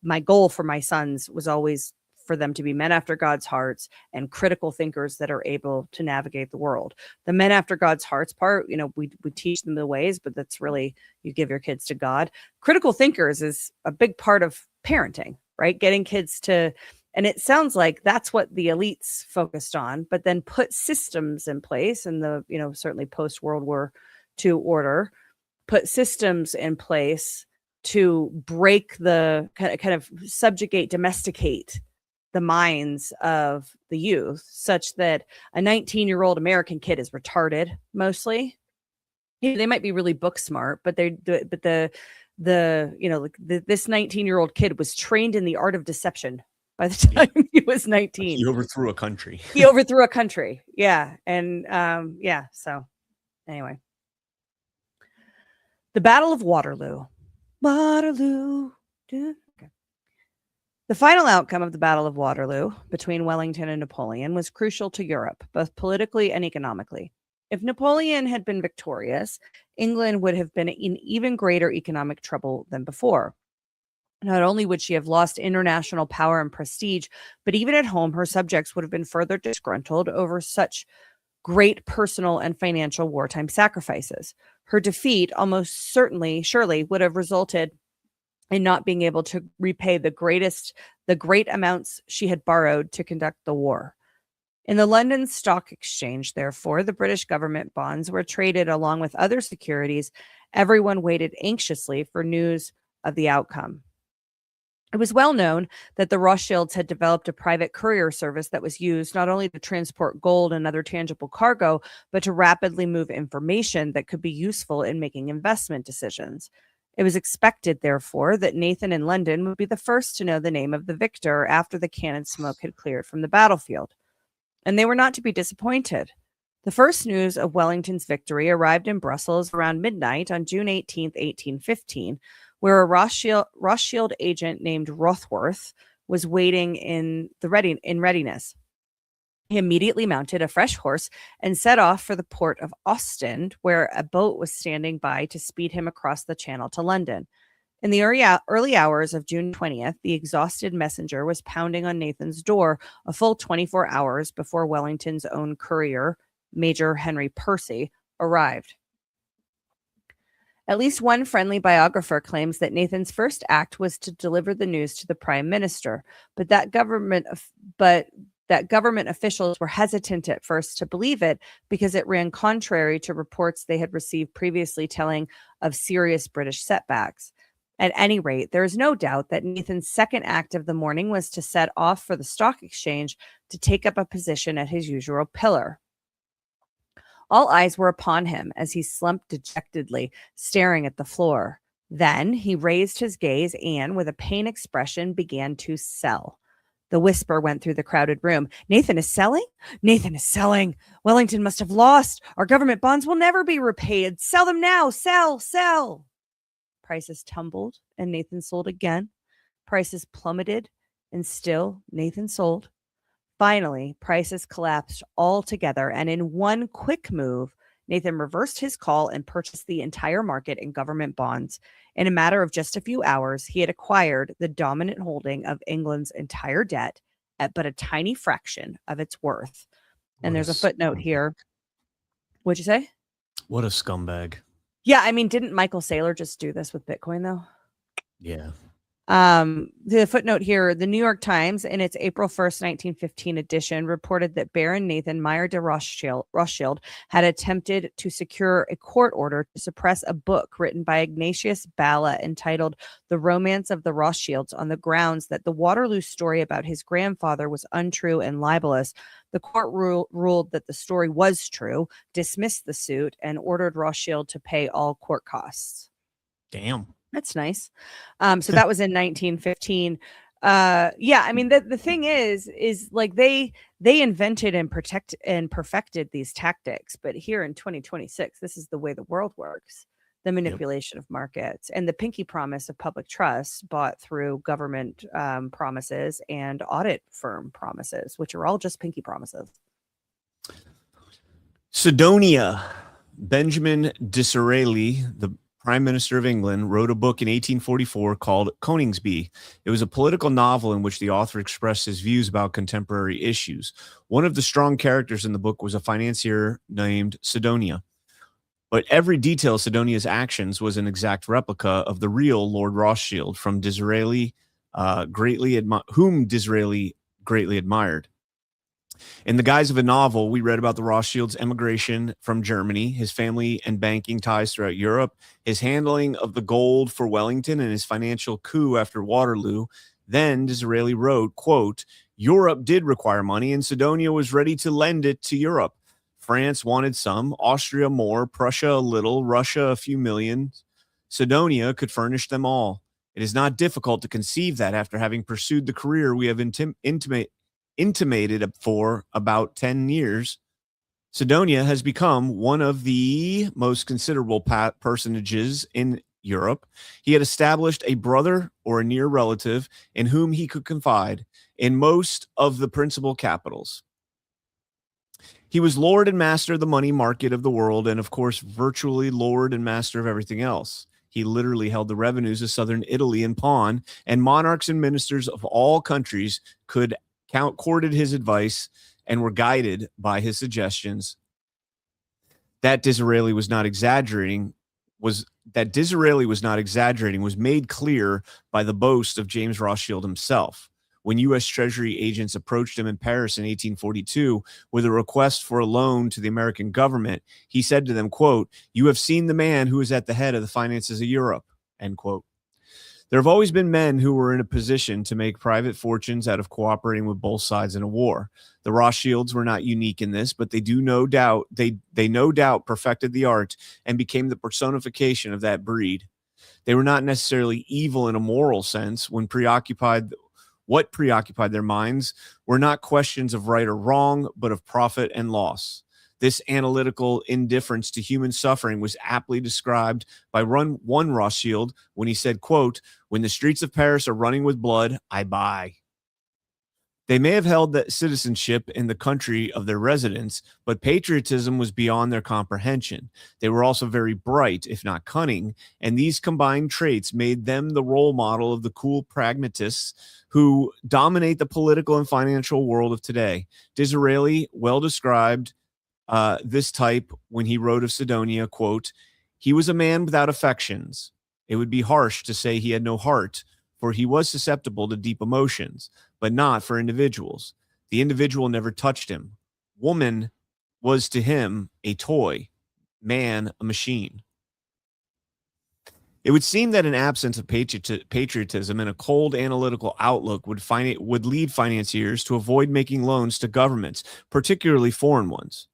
my goal for my sons was always for them to be men after God's hearts and critical thinkers that are able to navigate the world. The men after God's hearts part, we teach them the ways, but that's really, you give your kids to God. Critical thinkers is a big part of parenting, right? Getting kids to, and it sounds like that's what the elites focused on, but then put systems in place in the, certainly post World War II order, put systems in place to break the kind of subjugate, domesticate the minds of the youth, such that a 19-year-old American kid is retarded mostly. They might be really book smart, but this 19-year-old kid was trained in the art of deception by the time he was 19.
He overthrew a country. Yeah. And so anyway. The Battle of Waterloo. Okay. The final outcome of the Battle of Waterloo between Wellington and Napoleon was crucial to Europe, both politically and economically. If Napoleon had been victorious, England would have been in even greater economic trouble than before. Not only would she have lost international power and prestige, but even at home, her subjects would have been further disgruntled over such great personal and financial wartime sacrifices.
Her defeat almost surely would have resulted in not being able to repay the great amounts she had borrowed to conduct the war. In the London Stock Exchange, therefore, the British government bonds were traded along with other securities. Everyone waited anxiously for news of the outcome. It was well known that the Rothschilds had developed a private courier service that was used not only to transport gold and other tangible cargo, but to rapidly move information that could be useful in making investment decisions. It was expected, therefore, that Nathan in London would be the first to know the name of the victor after the cannon smoke had cleared from the battlefield. And they were not to be disappointed. The first news of Wellington's victory arrived in Brussels around midnight on June 18, 1815, where a Rothschild agent named Rothworth was waiting in readiness. He immediately mounted a fresh horse and set off for the port of Ostend, where a boat was standing by to speed him across the channel to London. In the early hours of June 20th, the exhausted messenger was pounding on Nathan's door a full 24 hours before Wellington's own courier, Major Henry Percy, arrived. At least one friendly biographer claims that Nathan's first act was to deliver the news to the prime minister, but that government officials were hesitant at first to believe it because it ran contrary to reports they had received previously telling of serious British setbacks. At any rate, there is no doubt that Nathan's second act of the morning was to set off for the stock exchange to take up a position at his usual pillar. All eyes were upon him as he slumped dejectedly, staring at the floor. Then he raised his gaze and, with a pained expression, began to sell. The whisper went through the crowded room. Nathan is selling? Nathan is selling. Wellington must have lost. Our government bonds will never be repaid. Sell them now. Sell, sell. Prices tumbled and Nathan sold again. Prices plummeted and still Nathan sold. Finally, prices collapsed altogether, and in one quick move, Nathan reversed his call and purchased the entire market in government bonds. In a matter of just a few hours, he had acquired the dominant holding of England's entire debt at but a tiny fraction of its worth. And there's a footnote here. What'd you say?
What a scumbag.
Yeah, I mean, didn't Michael Saylor just do this with Bitcoin, though?
Yeah.
The footnote here, the New York Times, in its April 1st, 1915 edition, reported that Baron Nathan Meyer de Rothschild had attempted to secure a court order to suppress a book written by Ignatius Balla entitled The Romance of the Rothschilds on the grounds that the Waterloo story about his grandfather was untrue and libelous. The court ruled that the story was true, dismissed the suit, and ordered Rothschild to pay all court costs.
Damn.
That's nice. So that was in 1915. Yeah, I mean, the thing is like they invented and perfected these tactics, but here in 2026, this is the way the world works. The manipulation of markets and the pinky promise of public trust bought through government promises and audit firm promises, which are all just pinky promises.
Sidonia. Benjamin Disraeli, the Prime Minister of England, wrote a book in 1844 called Coningsby. It was a political novel in which the author expressed his views about contemporary issues. One of the strong characters in the book was a financier named Sidonia. But every detail of Sidonia's actions was an exact replica of the real Lord Rothschild, whom Disraeli greatly admired. In the guise of a novel, we read about the Rothschilds' emigration from Germany, his family and banking ties throughout Europe, his handling of the gold for Wellington, and his financial coup after Waterloo. Then Disraeli wrote, quote, Europe did require money, and Sidonia was ready to lend it to Europe. France wanted some, Austria more, Prussia a little, Russia a few million. Sidonia could furnish them all. It is not difficult to conceive that after having pursued the career we have intimated for about 10 years, Sidonia has become one of the most considerable personages in Europe. He had established a brother or a near relative in whom he could confide in most of the principal capitals. He was lord and master of the money market of the world, and of course, virtually lord and master of everything else. He literally held the revenues of southern Italy in pawn, and monarchs and ministers of all countries courted his advice and were guided by his suggestions. That Disraeli was not exaggerating was that Disraeli was not exaggerating was made clear by the boast of James Rothschild himself. When U.S. Treasury agents approached him in Paris in 1842 with a request for a loan to the American government, he said to them, quote, "You have seen the man who is at the head of the finances of Europe," end quote. There have always been men who were in a position to make private fortunes out of cooperating with both sides in a war. The Rothschilds were not unique in this, but they no doubt perfected the art and became the personification of that breed. They were not necessarily evil in a moral sense. What preoccupied their minds were not questions of right or wrong, but of profit and loss. This analytical indifference to human suffering was aptly described by one Rothschild when he said, quote, "When the streets of Paris are running with blood, I buy." They may have held that citizenship in the country of their residence, but patriotism was beyond their comprehension. They were also very bright, if not cunning, and these combined traits made them the role model of the cool pragmatists who dominate the political and financial world of today. Disraeli well described this type when he wrote of Sidonia, quote, "He was a man without affections. It would be harsh to say he had no heart, for he was susceptible to deep emotions, but not for individuals. The individual never touched him. Woman was to him a toy, man a machine." It would seem that an absence of patriotism and a cold analytical outlook would lead financiers to avoid making loans to governments, particularly foreign ones.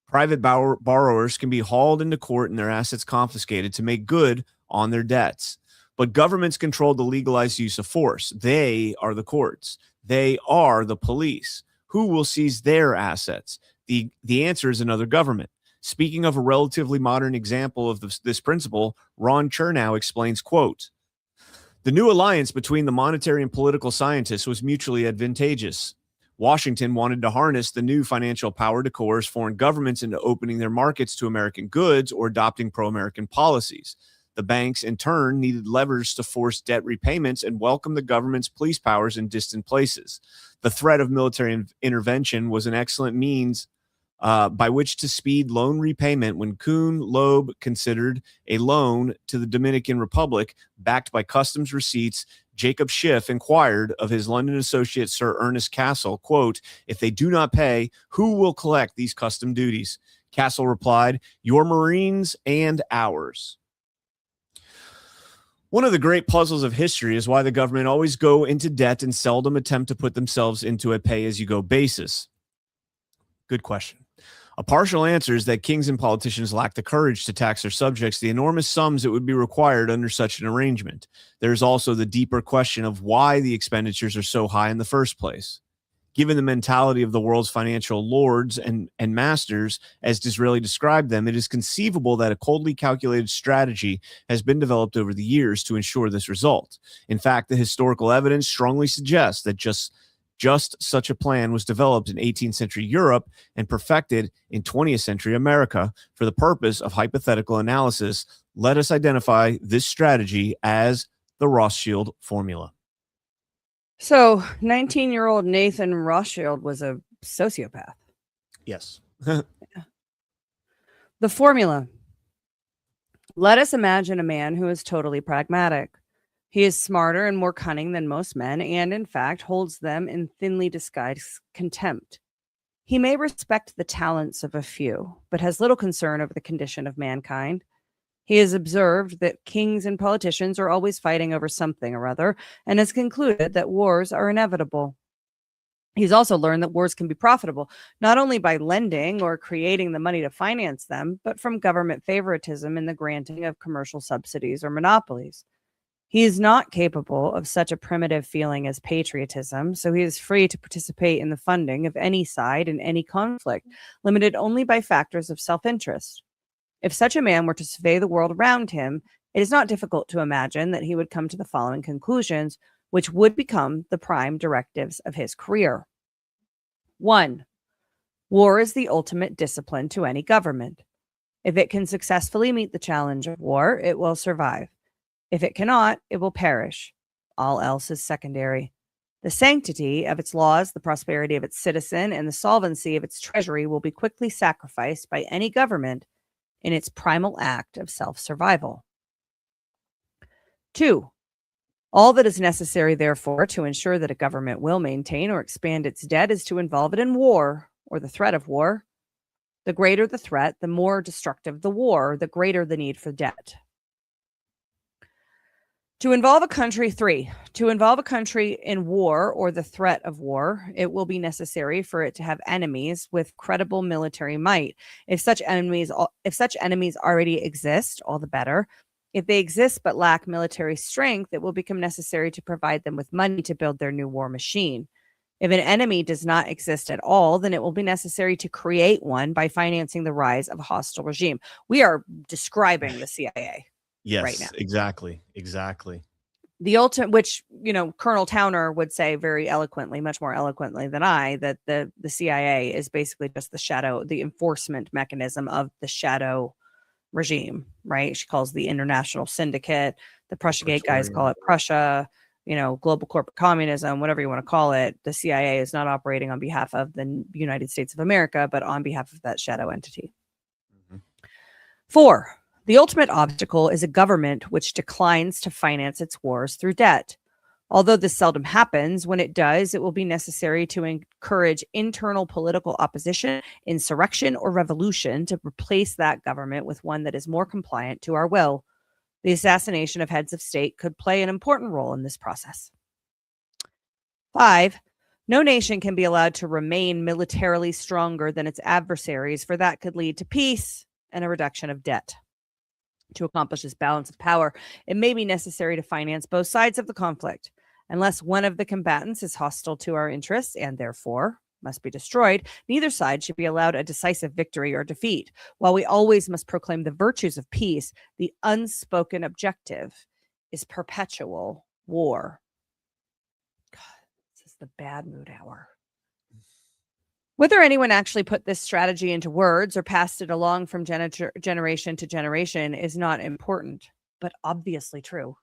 Private borrowers can be hauled into court and their assets confiscated to make good on their debts. But governments control the legalized use of force. They are the courts. They are the police. Who will seize their assets? The answer is another government. Speaking of a relatively modern example of this principle, Ron Chernow explains, quote, "The new alliance between the monetary and political scientists was mutually advantageous. Washington wanted to harness the new financial power to coerce foreign governments into opening their markets to American goods or adopting pro-American policies. The banks, in turn, needed levers to force debt repayments and welcome the government's police powers in distant places. The threat of military intervention was an excellent means by which to speed loan repayment. When Kuhn Loeb considered a loan to the Dominican Republic backed by customs receipts, Jacob Schiff inquired of his London associate, Sir Ernest Cassel, quote, 'If they do not pay, who will collect these custom duties?' Cassel replied, 'Your Marines and ours.'" One of the great puzzles of history is why the government always go into debt and seldom attempt to put themselves into a pay-as-you-go basis. Good question. A partial answer is that kings and politicians lack the courage to tax their subjects the enormous sums that would be required under such an arrangement. There's also the deeper question of why the expenditures are so high in the first place. Given the mentality of the world's financial lords and masters, as Disraeli described them, it is conceivable that a coldly calculated strategy has been developed over the years to ensure this result. In fact, the historical evidence strongly suggests that just such a plan was developed in 18th century Europe and perfected in 20th century America for the purpose of hypothetical analysis. Let us identify this strategy as the Rothschild formula.
So 19-year-old Nathan Rothschild was a sociopath.
Yes.
The formula. Let us imagine a man who is totally pragmatic. He is smarter and more cunning than most men, and in fact holds them in thinly disguised contempt. He may respect the talents of a few, but has little concern over the condition of mankind. He has observed that kings and politicians are always fighting over something or other, and has concluded that wars are inevitable. He's also learned that wars can be profitable, not only by lending or creating the money to finance them, but from government favoritism in the granting of commercial subsidies or monopolies. He is not capable of such a primitive feeling as patriotism, so he is free to participate in the funding of any side in any conflict, limited only by factors of self-interest. If such a man were to survey the world around him, it is not difficult to imagine that he would come to the following conclusions, which would become the prime directives of his career. 1. War is the ultimate discipline to any government. If it can successfully meet the challenge of war, it will survive. If it cannot, it will perish. All else is secondary. The sanctity of its laws, the prosperity of its citizen, and the solvency of its treasury will be quickly sacrificed by any government in its primal act of self-survival. 2. All that is necessary, therefore, to ensure that a government will maintain or expand its debt is to involve it in war, or the threat of war. The greater the threat, the more destructive the war, the greater the need for debt. To involve a country in war or the threat of war, it will be necessary for it to have enemies with credible military might. If such enemies already exist, all the better. If they exist but lack military strength, it will become necessary to provide them with money to build their new war machine. If an enemy does not exist at all, then it will be necessary to create one by financing the rise of a hostile regime. We are describing the CIA.
Yes,
right now.
Exactly.
The ultimate, which, Colonel Towner would say very eloquently, much more eloquently than I, that the CIA is basically just the enforcement mechanism of the shadow regime, right? She calls the international syndicate. The Prussiagate guys call it Prussia, global corporate communism, whatever you want to call it. The CIA is not operating on behalf of the United States of America, but on behalf of that shadow entity. 4. The ultimate obstacle is a government which declines to finance its wars through debt. Although this seldom happens, when it does, it will be necessary to encourage internal political opposition, insurrection, or revolution to replace that government with one that is more compliant to our will. The assassination of heads of state could play an important role in this process. 5. No nation can be allowed to remain militarily stronger than its adversaries, for that could lead to peace and a reduction of debt. To accomplish this balance of power, it may be necessary to finance both sides of the conflict. Unless one of the combatants is hostile to our interests and therefore must be destroyed, neither side should be allowed a decisive victory or defeat. While we always must proclaim the virtues of peace, the unspoken objective is perpetual war. God, this is the bad mood hour. Whether anyone actually put this strategy into words or passed it along from generation to generation is not important, but obviously true.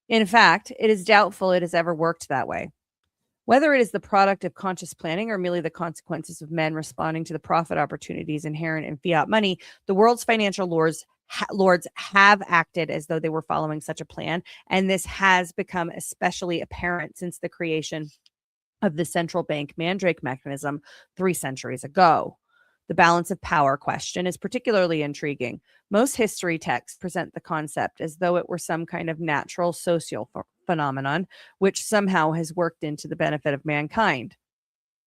In fact, it is doubtful it has ever worked that way. Whether it is the product of conscious planning or merely the consequences of men responding to the profit opportunities inherent in fiat money, the world's financial lords have acted as though they were following such a plan, and this has become especially apparent since the creation of the central bank mandrake mechanism 3 centuries ago. The balance of power question is particularly intriguing. Most history texts present the concept as though it were some kind of natural social phenomenon, which somehow has worked into the benefit of mankind.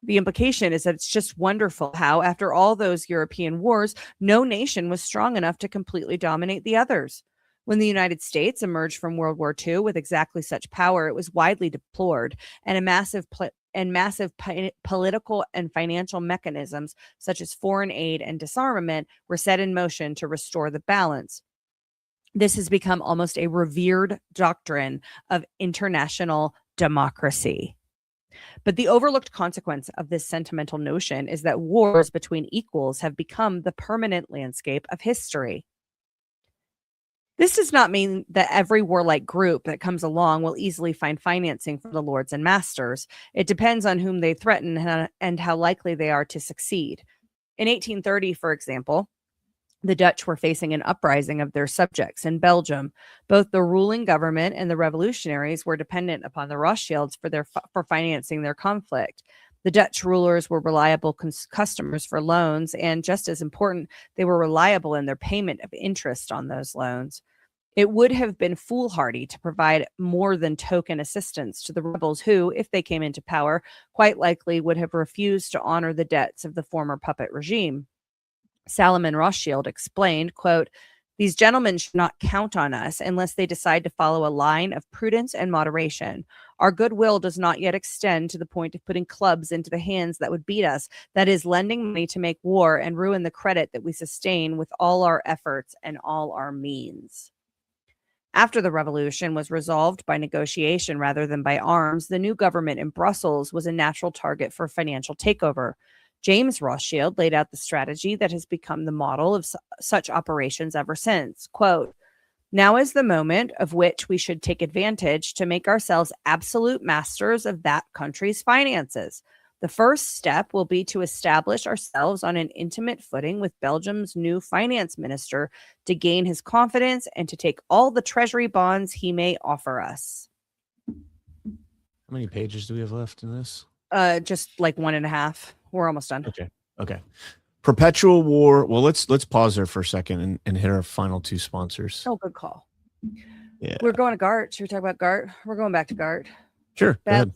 The implication is that it's just wonderful how, after all those European wars, no nation was strong enough to completely dominate the others. When the United States emerged from World War II with exactly such power, it was widely deplored, and massive political and financial mechanisms, such as foreign aid and disarmament, were set in motion to restore the balance. This has become almost a revered doctrine of international democracy. But the overlooked consequence of this sentimental notion is that wars between equals have become the permanent landscape of history. This does not mean that every warlike group that comes along will easily find financing from the lords and masters. It depends on whom they threaten and how likely they are to succeed. In 1830, for example, the Dutch were facing an uprising of their subjects in Belgium. Both the ruling government and the revolutionaries were dependent upon the Rothschilds for financing their conflict. The Dutch rulers were reliable customers for loans, and just as important, they were reliable in their payment of interest on those loans. It would have been foolhardy to provide more than token assistance to the rebels who, if they came into power, quite likely would have refused to honor the debts of the former puppet regime. Salomon Rothschild explained, quote, "These gentlemen should not count on us unless they decide to follow a line of prudence and moderation. Our goodwill does not yet extend to the point of putting clubs into the hands that would beat us, that is, lending money to make war and ruin the credit that we sustain with all our efforts and all our means." After the revolution was resolved by negotiation rather than by arms, the new government in Brussels was a natural target for financial takeover. James Rothschild laid out the strategy that has become the model of such operations ever since. Quote, "Now is the moment of which we should take advantage to make ourselves absolute masters of that country's finances. The first step will be to establish ourselves on an intimate footing with Belgium's new finance minister to gain his confidence and to take all the treasury bonds he may offer us.
How many pages do we have left in this?
Just like 1.5. We're almost done.
Okay. Perpetual war. Well, let's pause there for a second and hit our final two sponsors.
Oh, good call.
Yeah.
We're going to Gart. Should we talk about Gart? We're going back to Gart.
Sure. Go ahead.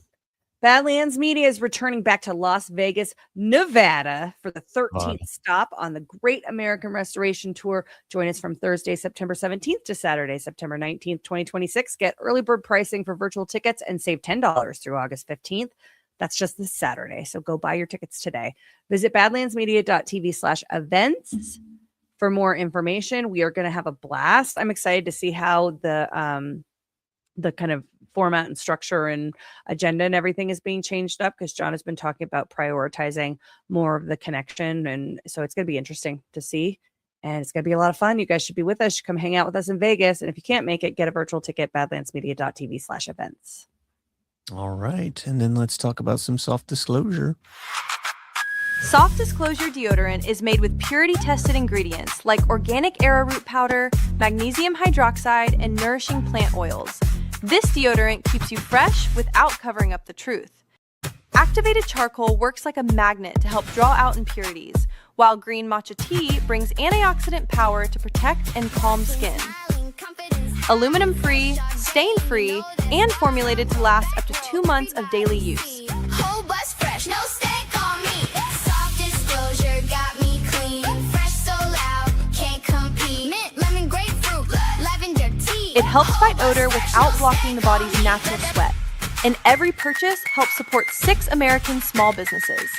Badlands Media is returning back to Las Vegas, Nevada for the 13th stop on the Great American Restoration Tour. Join us from Thursday, September 17th to Saturday, September 19th, 2026. Get early bird pricing for virtual tickets and save $10 through August 15th. That's just this Saturday. So go buy your tickets today. Visit badlandsmedia.tv/events for more information. We are going to have a blast. I'm excited to see how the kind of format and structure and agenda and everything is being changed up, because John has been talking about prioritizing more of the connection. And so it's going to be interesting to see. And it's going to be a lot of fun. You guys should be with us. You should come hang out with us in Vegas. And if you can't make it, get a virtual ticket, badlandsmedia.tv/events.
All right. And then let's talk about some soft disclosure.
Soft Disclosure deodorant is made with purity-tested ingredients like organic arrowroot powder, magnesium hydroxide, and nourishing plant oils. This deodorant keeps you fresh without covering up the truth. Activated charcoal works like a magnet to help draw out impurities, while green matcha tea brings antioxidant power to protect and calm skin. Aluminum-free, stain-free, and formulated to last up to 2 months of daily use.
Whole bus fresh, no stank on me. Soft Disclosure got me clean. Fresh so loud, can't compete. Mint, lemon, grapefruit, lavender tea.
It helps fight odor without blocking the body's natural sweat. And every purchase helps support 6 American small businesses.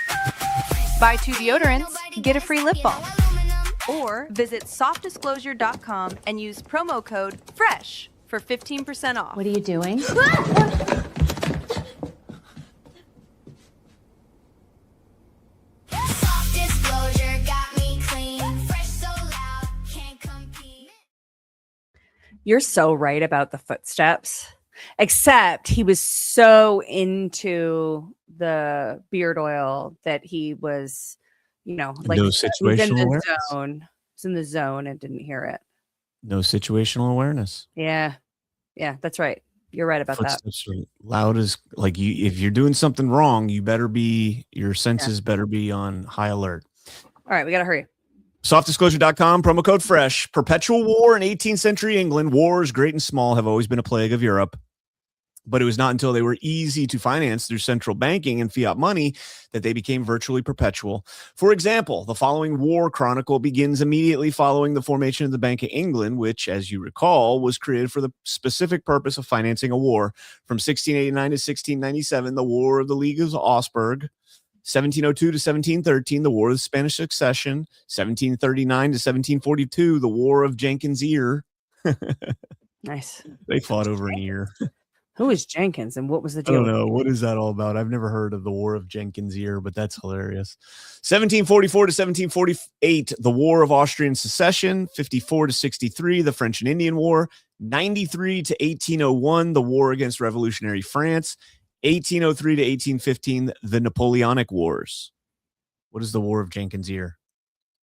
Buy 2 deodorants, get a free lip balm. Or visit softdisclosure.com and use promo code FRESH for 15% off.
What are you doing?
Soft Disclosure got me clean. Fresh so loud, can't compete.
You're so right about the footsteps, except he was so into the beard oil that he was, like
No
he was in
situational
the
awareness.
zone. It's in the zone and didn't hear it.
No situational awareness.
Yeah, that's right. You're right about that.
Footsteps are loud as like you. If you're doing something wrong, your senses better be on high alert.
All right, we gotta hurry.
Softdisclosure.com, promo code FRESH. Perpetual war in 18th century England. Wars, great and small, have always been a plague of Europe. But it was not until they were easy to finance through central banking and fiat money that they became virtually perpetual. For example, the following war chronicle begins immediately following the formation of the Bank of England, which, as you recall, was created for the specific purpose of financing a war. From 1689 to 1697, the War of the League of Augsburg. 1702 to 1713, the War of the Spanish Succession. 1739 to 1742, the War of Jenkins' Ear.
Nice.
They fought over an ear.
Who is Jenkins and what was the
I
deal?
don't know. What is that all about? I've never heard of the War of Jenkins' Ear, but that's hilarious. 1744 to 1748, the War of Austrian Secession. 54 to 63, the French and Indian War. 93 to 1801, the War against Revolutionary France. 1803 to 1815, the Napoleonic Wars. What is the War of Jenkins' Ear?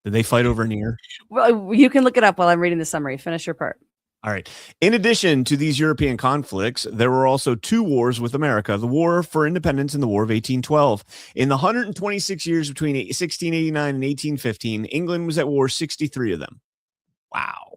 Did they fight over an ear?
Well, you can look it up while I'm reading the summary. Finish your part.
All right. In addition to these European conflicts, there were also 2 wars with America, the War for Independence and the War of 1812. In the 126 years between 1689 and 1815, England was at war 63 of them. Wow.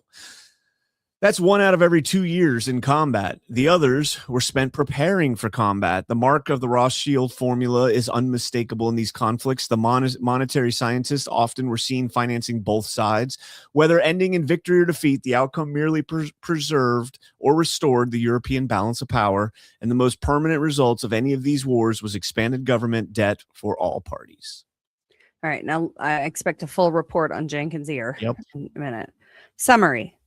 That's 1 out of every 2 years in combat. The others were spent preparing for combat. The mark of the Rothschild formula is unmistakable in these conflicts. The monetary scientists often were seen financing both sides. Whether ending in victory or defeat, the outcome merely preserved or restored the European balance of power. And the most permanent results of any of these wars was expanded government debt for all parties.
All right. Now I expect a full report on Jenkins' Ear
Yep.
in a minute. Summary.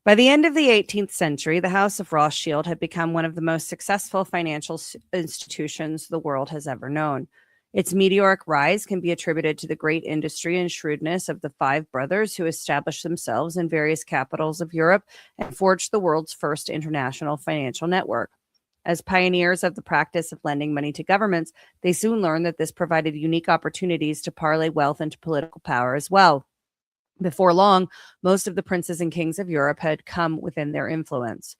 By the end of the 18th century, the House of Rothschild had become one of the most successful financial institutions the world has ever known. Its meteoric rise can be attributed to the great industry and shrewdness of the 5 brothers who established themselves in various capitals of Europe and forged the world's first international financial network. As pioneers of the practice of lending money to governments, they soon learned that this provided unique opportunities to parlay wealth into political power as well. Before long, most of the princes and kings of Europe had come within their influence.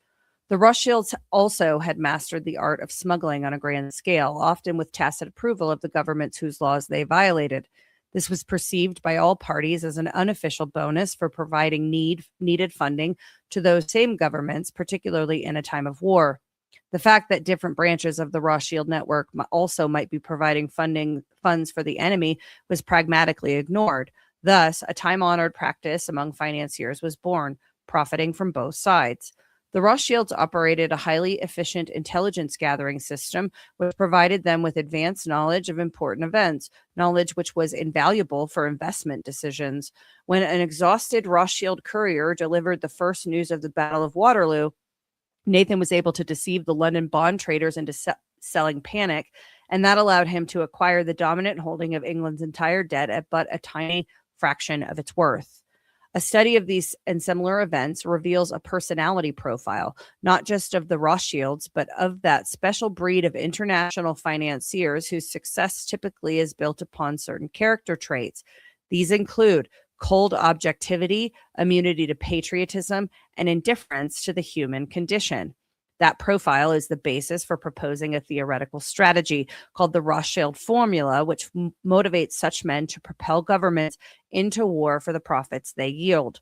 The Rothschilds also had mastered the art of smuggling on a grand scale, often with tacit approval of the governments whose laws they violated. This was perceived by all parties as an unofficial bonus for providing needed funding to those same governments, particularly in a time of war. The fact that different branches of the Rothschild network also might be providing funds for the enemy was pragmatically ignored. Thus, a time-honored practice among financiers was born, profiting from both sides. The Rothschilds operated a highly efficient intelligence gathering system, which provided them with advanced knowledge of important events, knowledge which was invaluable for investment decisions. When an exhausted Rothschild courier delivered the first news of the Battle of Waterloo, Nathan was able to deceive the London bond traders into selling panic, and that allowed him to acquire the dominant holding of England's entire debt at but a tiny fraction of its worth. A study of these and similar events reveals a personality profile, not just of the Rothschilds, but of that special breed of international financiers whose success typically is built upon certain character traits. These include cold objectivity, immunity to patriotism, and indifference to the human condition. That profile is the basis for proposing a theoretical strategy called the Rothschild formula, which motivates such men to propel governments into war for the profits they yield.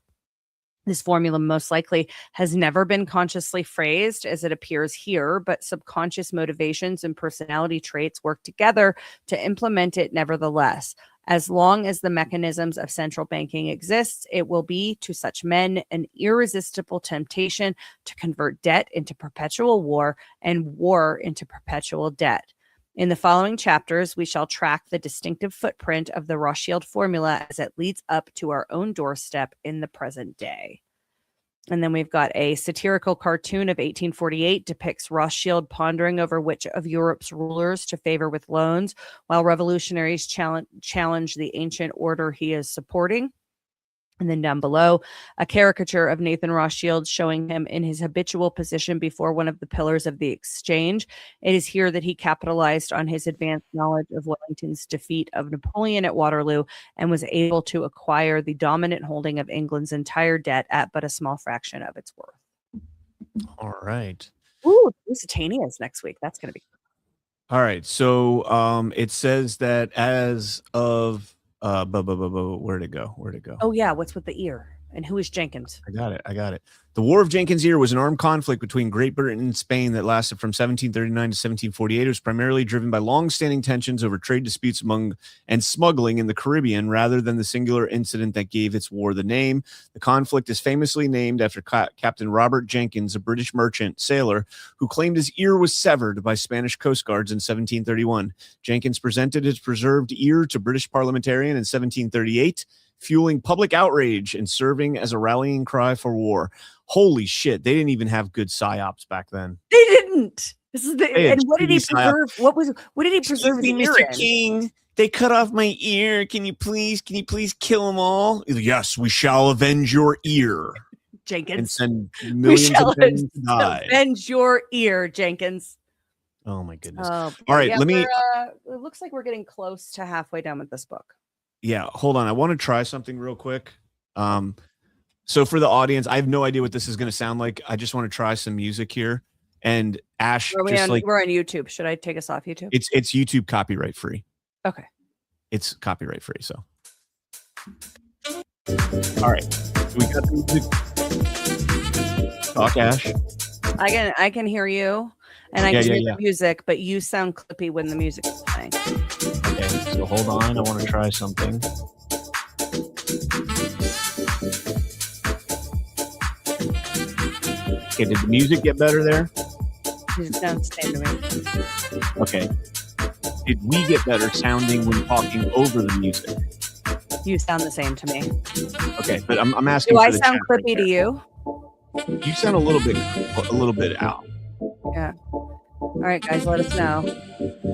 This formula most likely has never been consciously phrased as it appears here, but subconscious motivations and personality traits work together to implement it nevertheless. As long as the mechanisms of central banking exist, it will be to such men an irresistible temptation to convert debt into perpetual war and war into perpetual debt. In the following chapters, we shall track the distinctive footprint of the Rothschild formula as it leads up to our own doorstep in the present day. And then we've got a satirical cartoon of 1848 depicts Rothschild pondering over which of Europe's rulers to favor with loans, while revolutionaries challenge the ancient order he is supporting. And then down below, a caricature of Nathan Rothschild showing him in his habitual position before one of the pillars of the exchange. It is here that he capitalized on his advanced knowledge of Wellington's defeat of Napoleon at Waterloo and was able to acquire the dominant holding of England's entire debt at but a small fraction of its worth.
All right.
Ooh, Lusitania is next week. That's going to be
All right. So it says that as of where'd it go?
Oh yeah, what's with the ear? And who is Jenkins?
I got it. The War of Jenkins' Ear was an armed conflict between Great Britain and Spain that lasted from 1739 to 1748. It was primarily driven by long-standing tensions over trade disputes and smuggling in the Caribbean, rather than the singular incident that gave its war the name. The conflict is famously named after Captain Robert Jenkins, a British merchant sailor who claimed his ear was severed by Spanish coast guards in 1731. Jenkins presented his preserved ear to British parliamentarian in 1738. Fueling public outrage and serving as a rallying cry for war. Holy shit, they didn't even have good psyops back then.
They didn't. This is and what did he preserve? What did he preserve his ear
Mr.
in?
King, they cut off my ear. Can you please kill them all? Yes, we shall avenge your ear.
Jenkins.
And send millions of men to die.
Avenge your ear, Jenkins.
Oh my goodness.
All
right,
yeah,
let me.
It looks like we're getting close to halfway done with this book.
Yeah, hold on. I want to try something real quick. So for the audience, I have no idea what this is going to sound like. I just want to try some music here. And Ash,
we're on YouTube. Should I take us off YouTube?
It's YouTube copyright free.
Okay.
It's copyright free. So, all right, we got the music. Talk, Ash.
I can hear you, and I can hear the music, but you sound clippy when the music is playing.
Okay, so hold on. I want to try something. Okay, did the music get better there?
It sounds the same to me.
Okay. Did we get better sounding when talking over the music?
You sound the same to me.
Okay, but I'm asking.
Do I sound clippy to you?
You sound a little bit out.
Yeah. All right, guys, let us know.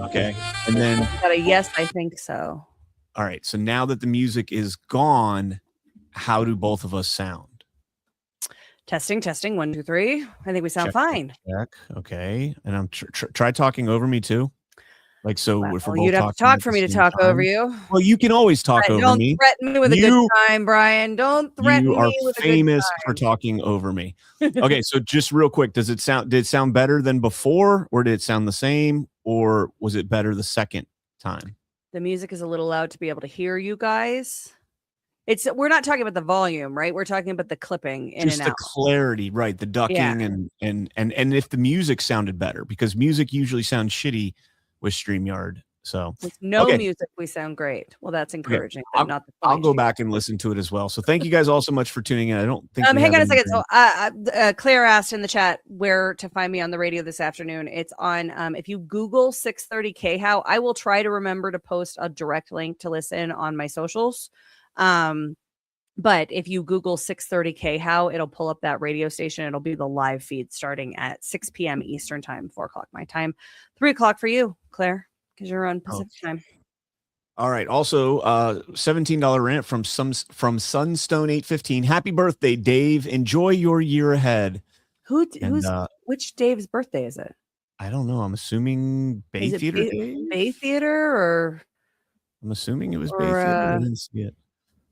Okay, and then
got a yes, I think so.
All right, so now that the music is gone, how do both of us sound?
Testing, testing. 1, 2, 3. I think we sound
Check,
fine.
check. Okay. And I'm try talking over me too. Like, so if we're
Well,
both
you'd have to
talking
talk
at
for
the
me to
same
talk over
time-
you.
Well, you can always talk
Brian,
over
don't
me.
threaten me with a good time, Brian. Don't threaten
You are
me with a good
famous for
time.
talking over me. Okay, so just real quick, did it sound better than before, or did it sound the same, or was it better the second time?
The music is a little loud to be able to hear you guys. We're not talking about the volume, right? We're talking about the clipping in
Just
and
the
out.
clarity, right? The ducking and if the music sounded better, because music usually sounds shitty with StreamYard. So
With no
okay.
music, we sound great. Well, that's
Okay.
encouraging, but not the
I'll
point.
go back and listen to it as well. So thank you guys all so much for tuning in. I don't think we
Hang
have
on a second.
anything-
So Claire asked in the chat where to find me on the radio this afternoon. It's on if you Google 630 K-How, I will try to remember to post a direct link to listen on my socials. But if you Google 630 K-How, it'll pull up that radio station. It'll be the live feed starting at 6 p.m. Eastern time, 4 o'clock my time, 3 o'clock for you, Claire, because you're on Pacific time.
All right. Also, $17 rant from Sunstone 815. Happy birthday, Dave. Enjoy your year ahead.
Which Dave's birthday is it?
I don't know. I'm assuming Bay
Is it
Theater Dave?
Bay Theater or
I'm assuming it was Bay
or,
Theater. I didn't see it.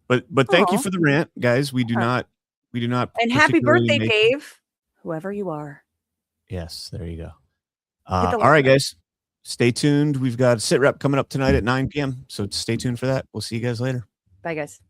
But thank you
Aw.
for the rant, guys. We do not
and happy
particularly
birthday,
make-
Dave, whoever you are.
Yes, there you go.
Hit the
All right,
like button.
guys. Stay tuned. We've got sit rep coming up tonight at 9 p.m. So stay tuned for that. We'll see you guys later.
Bye, guys.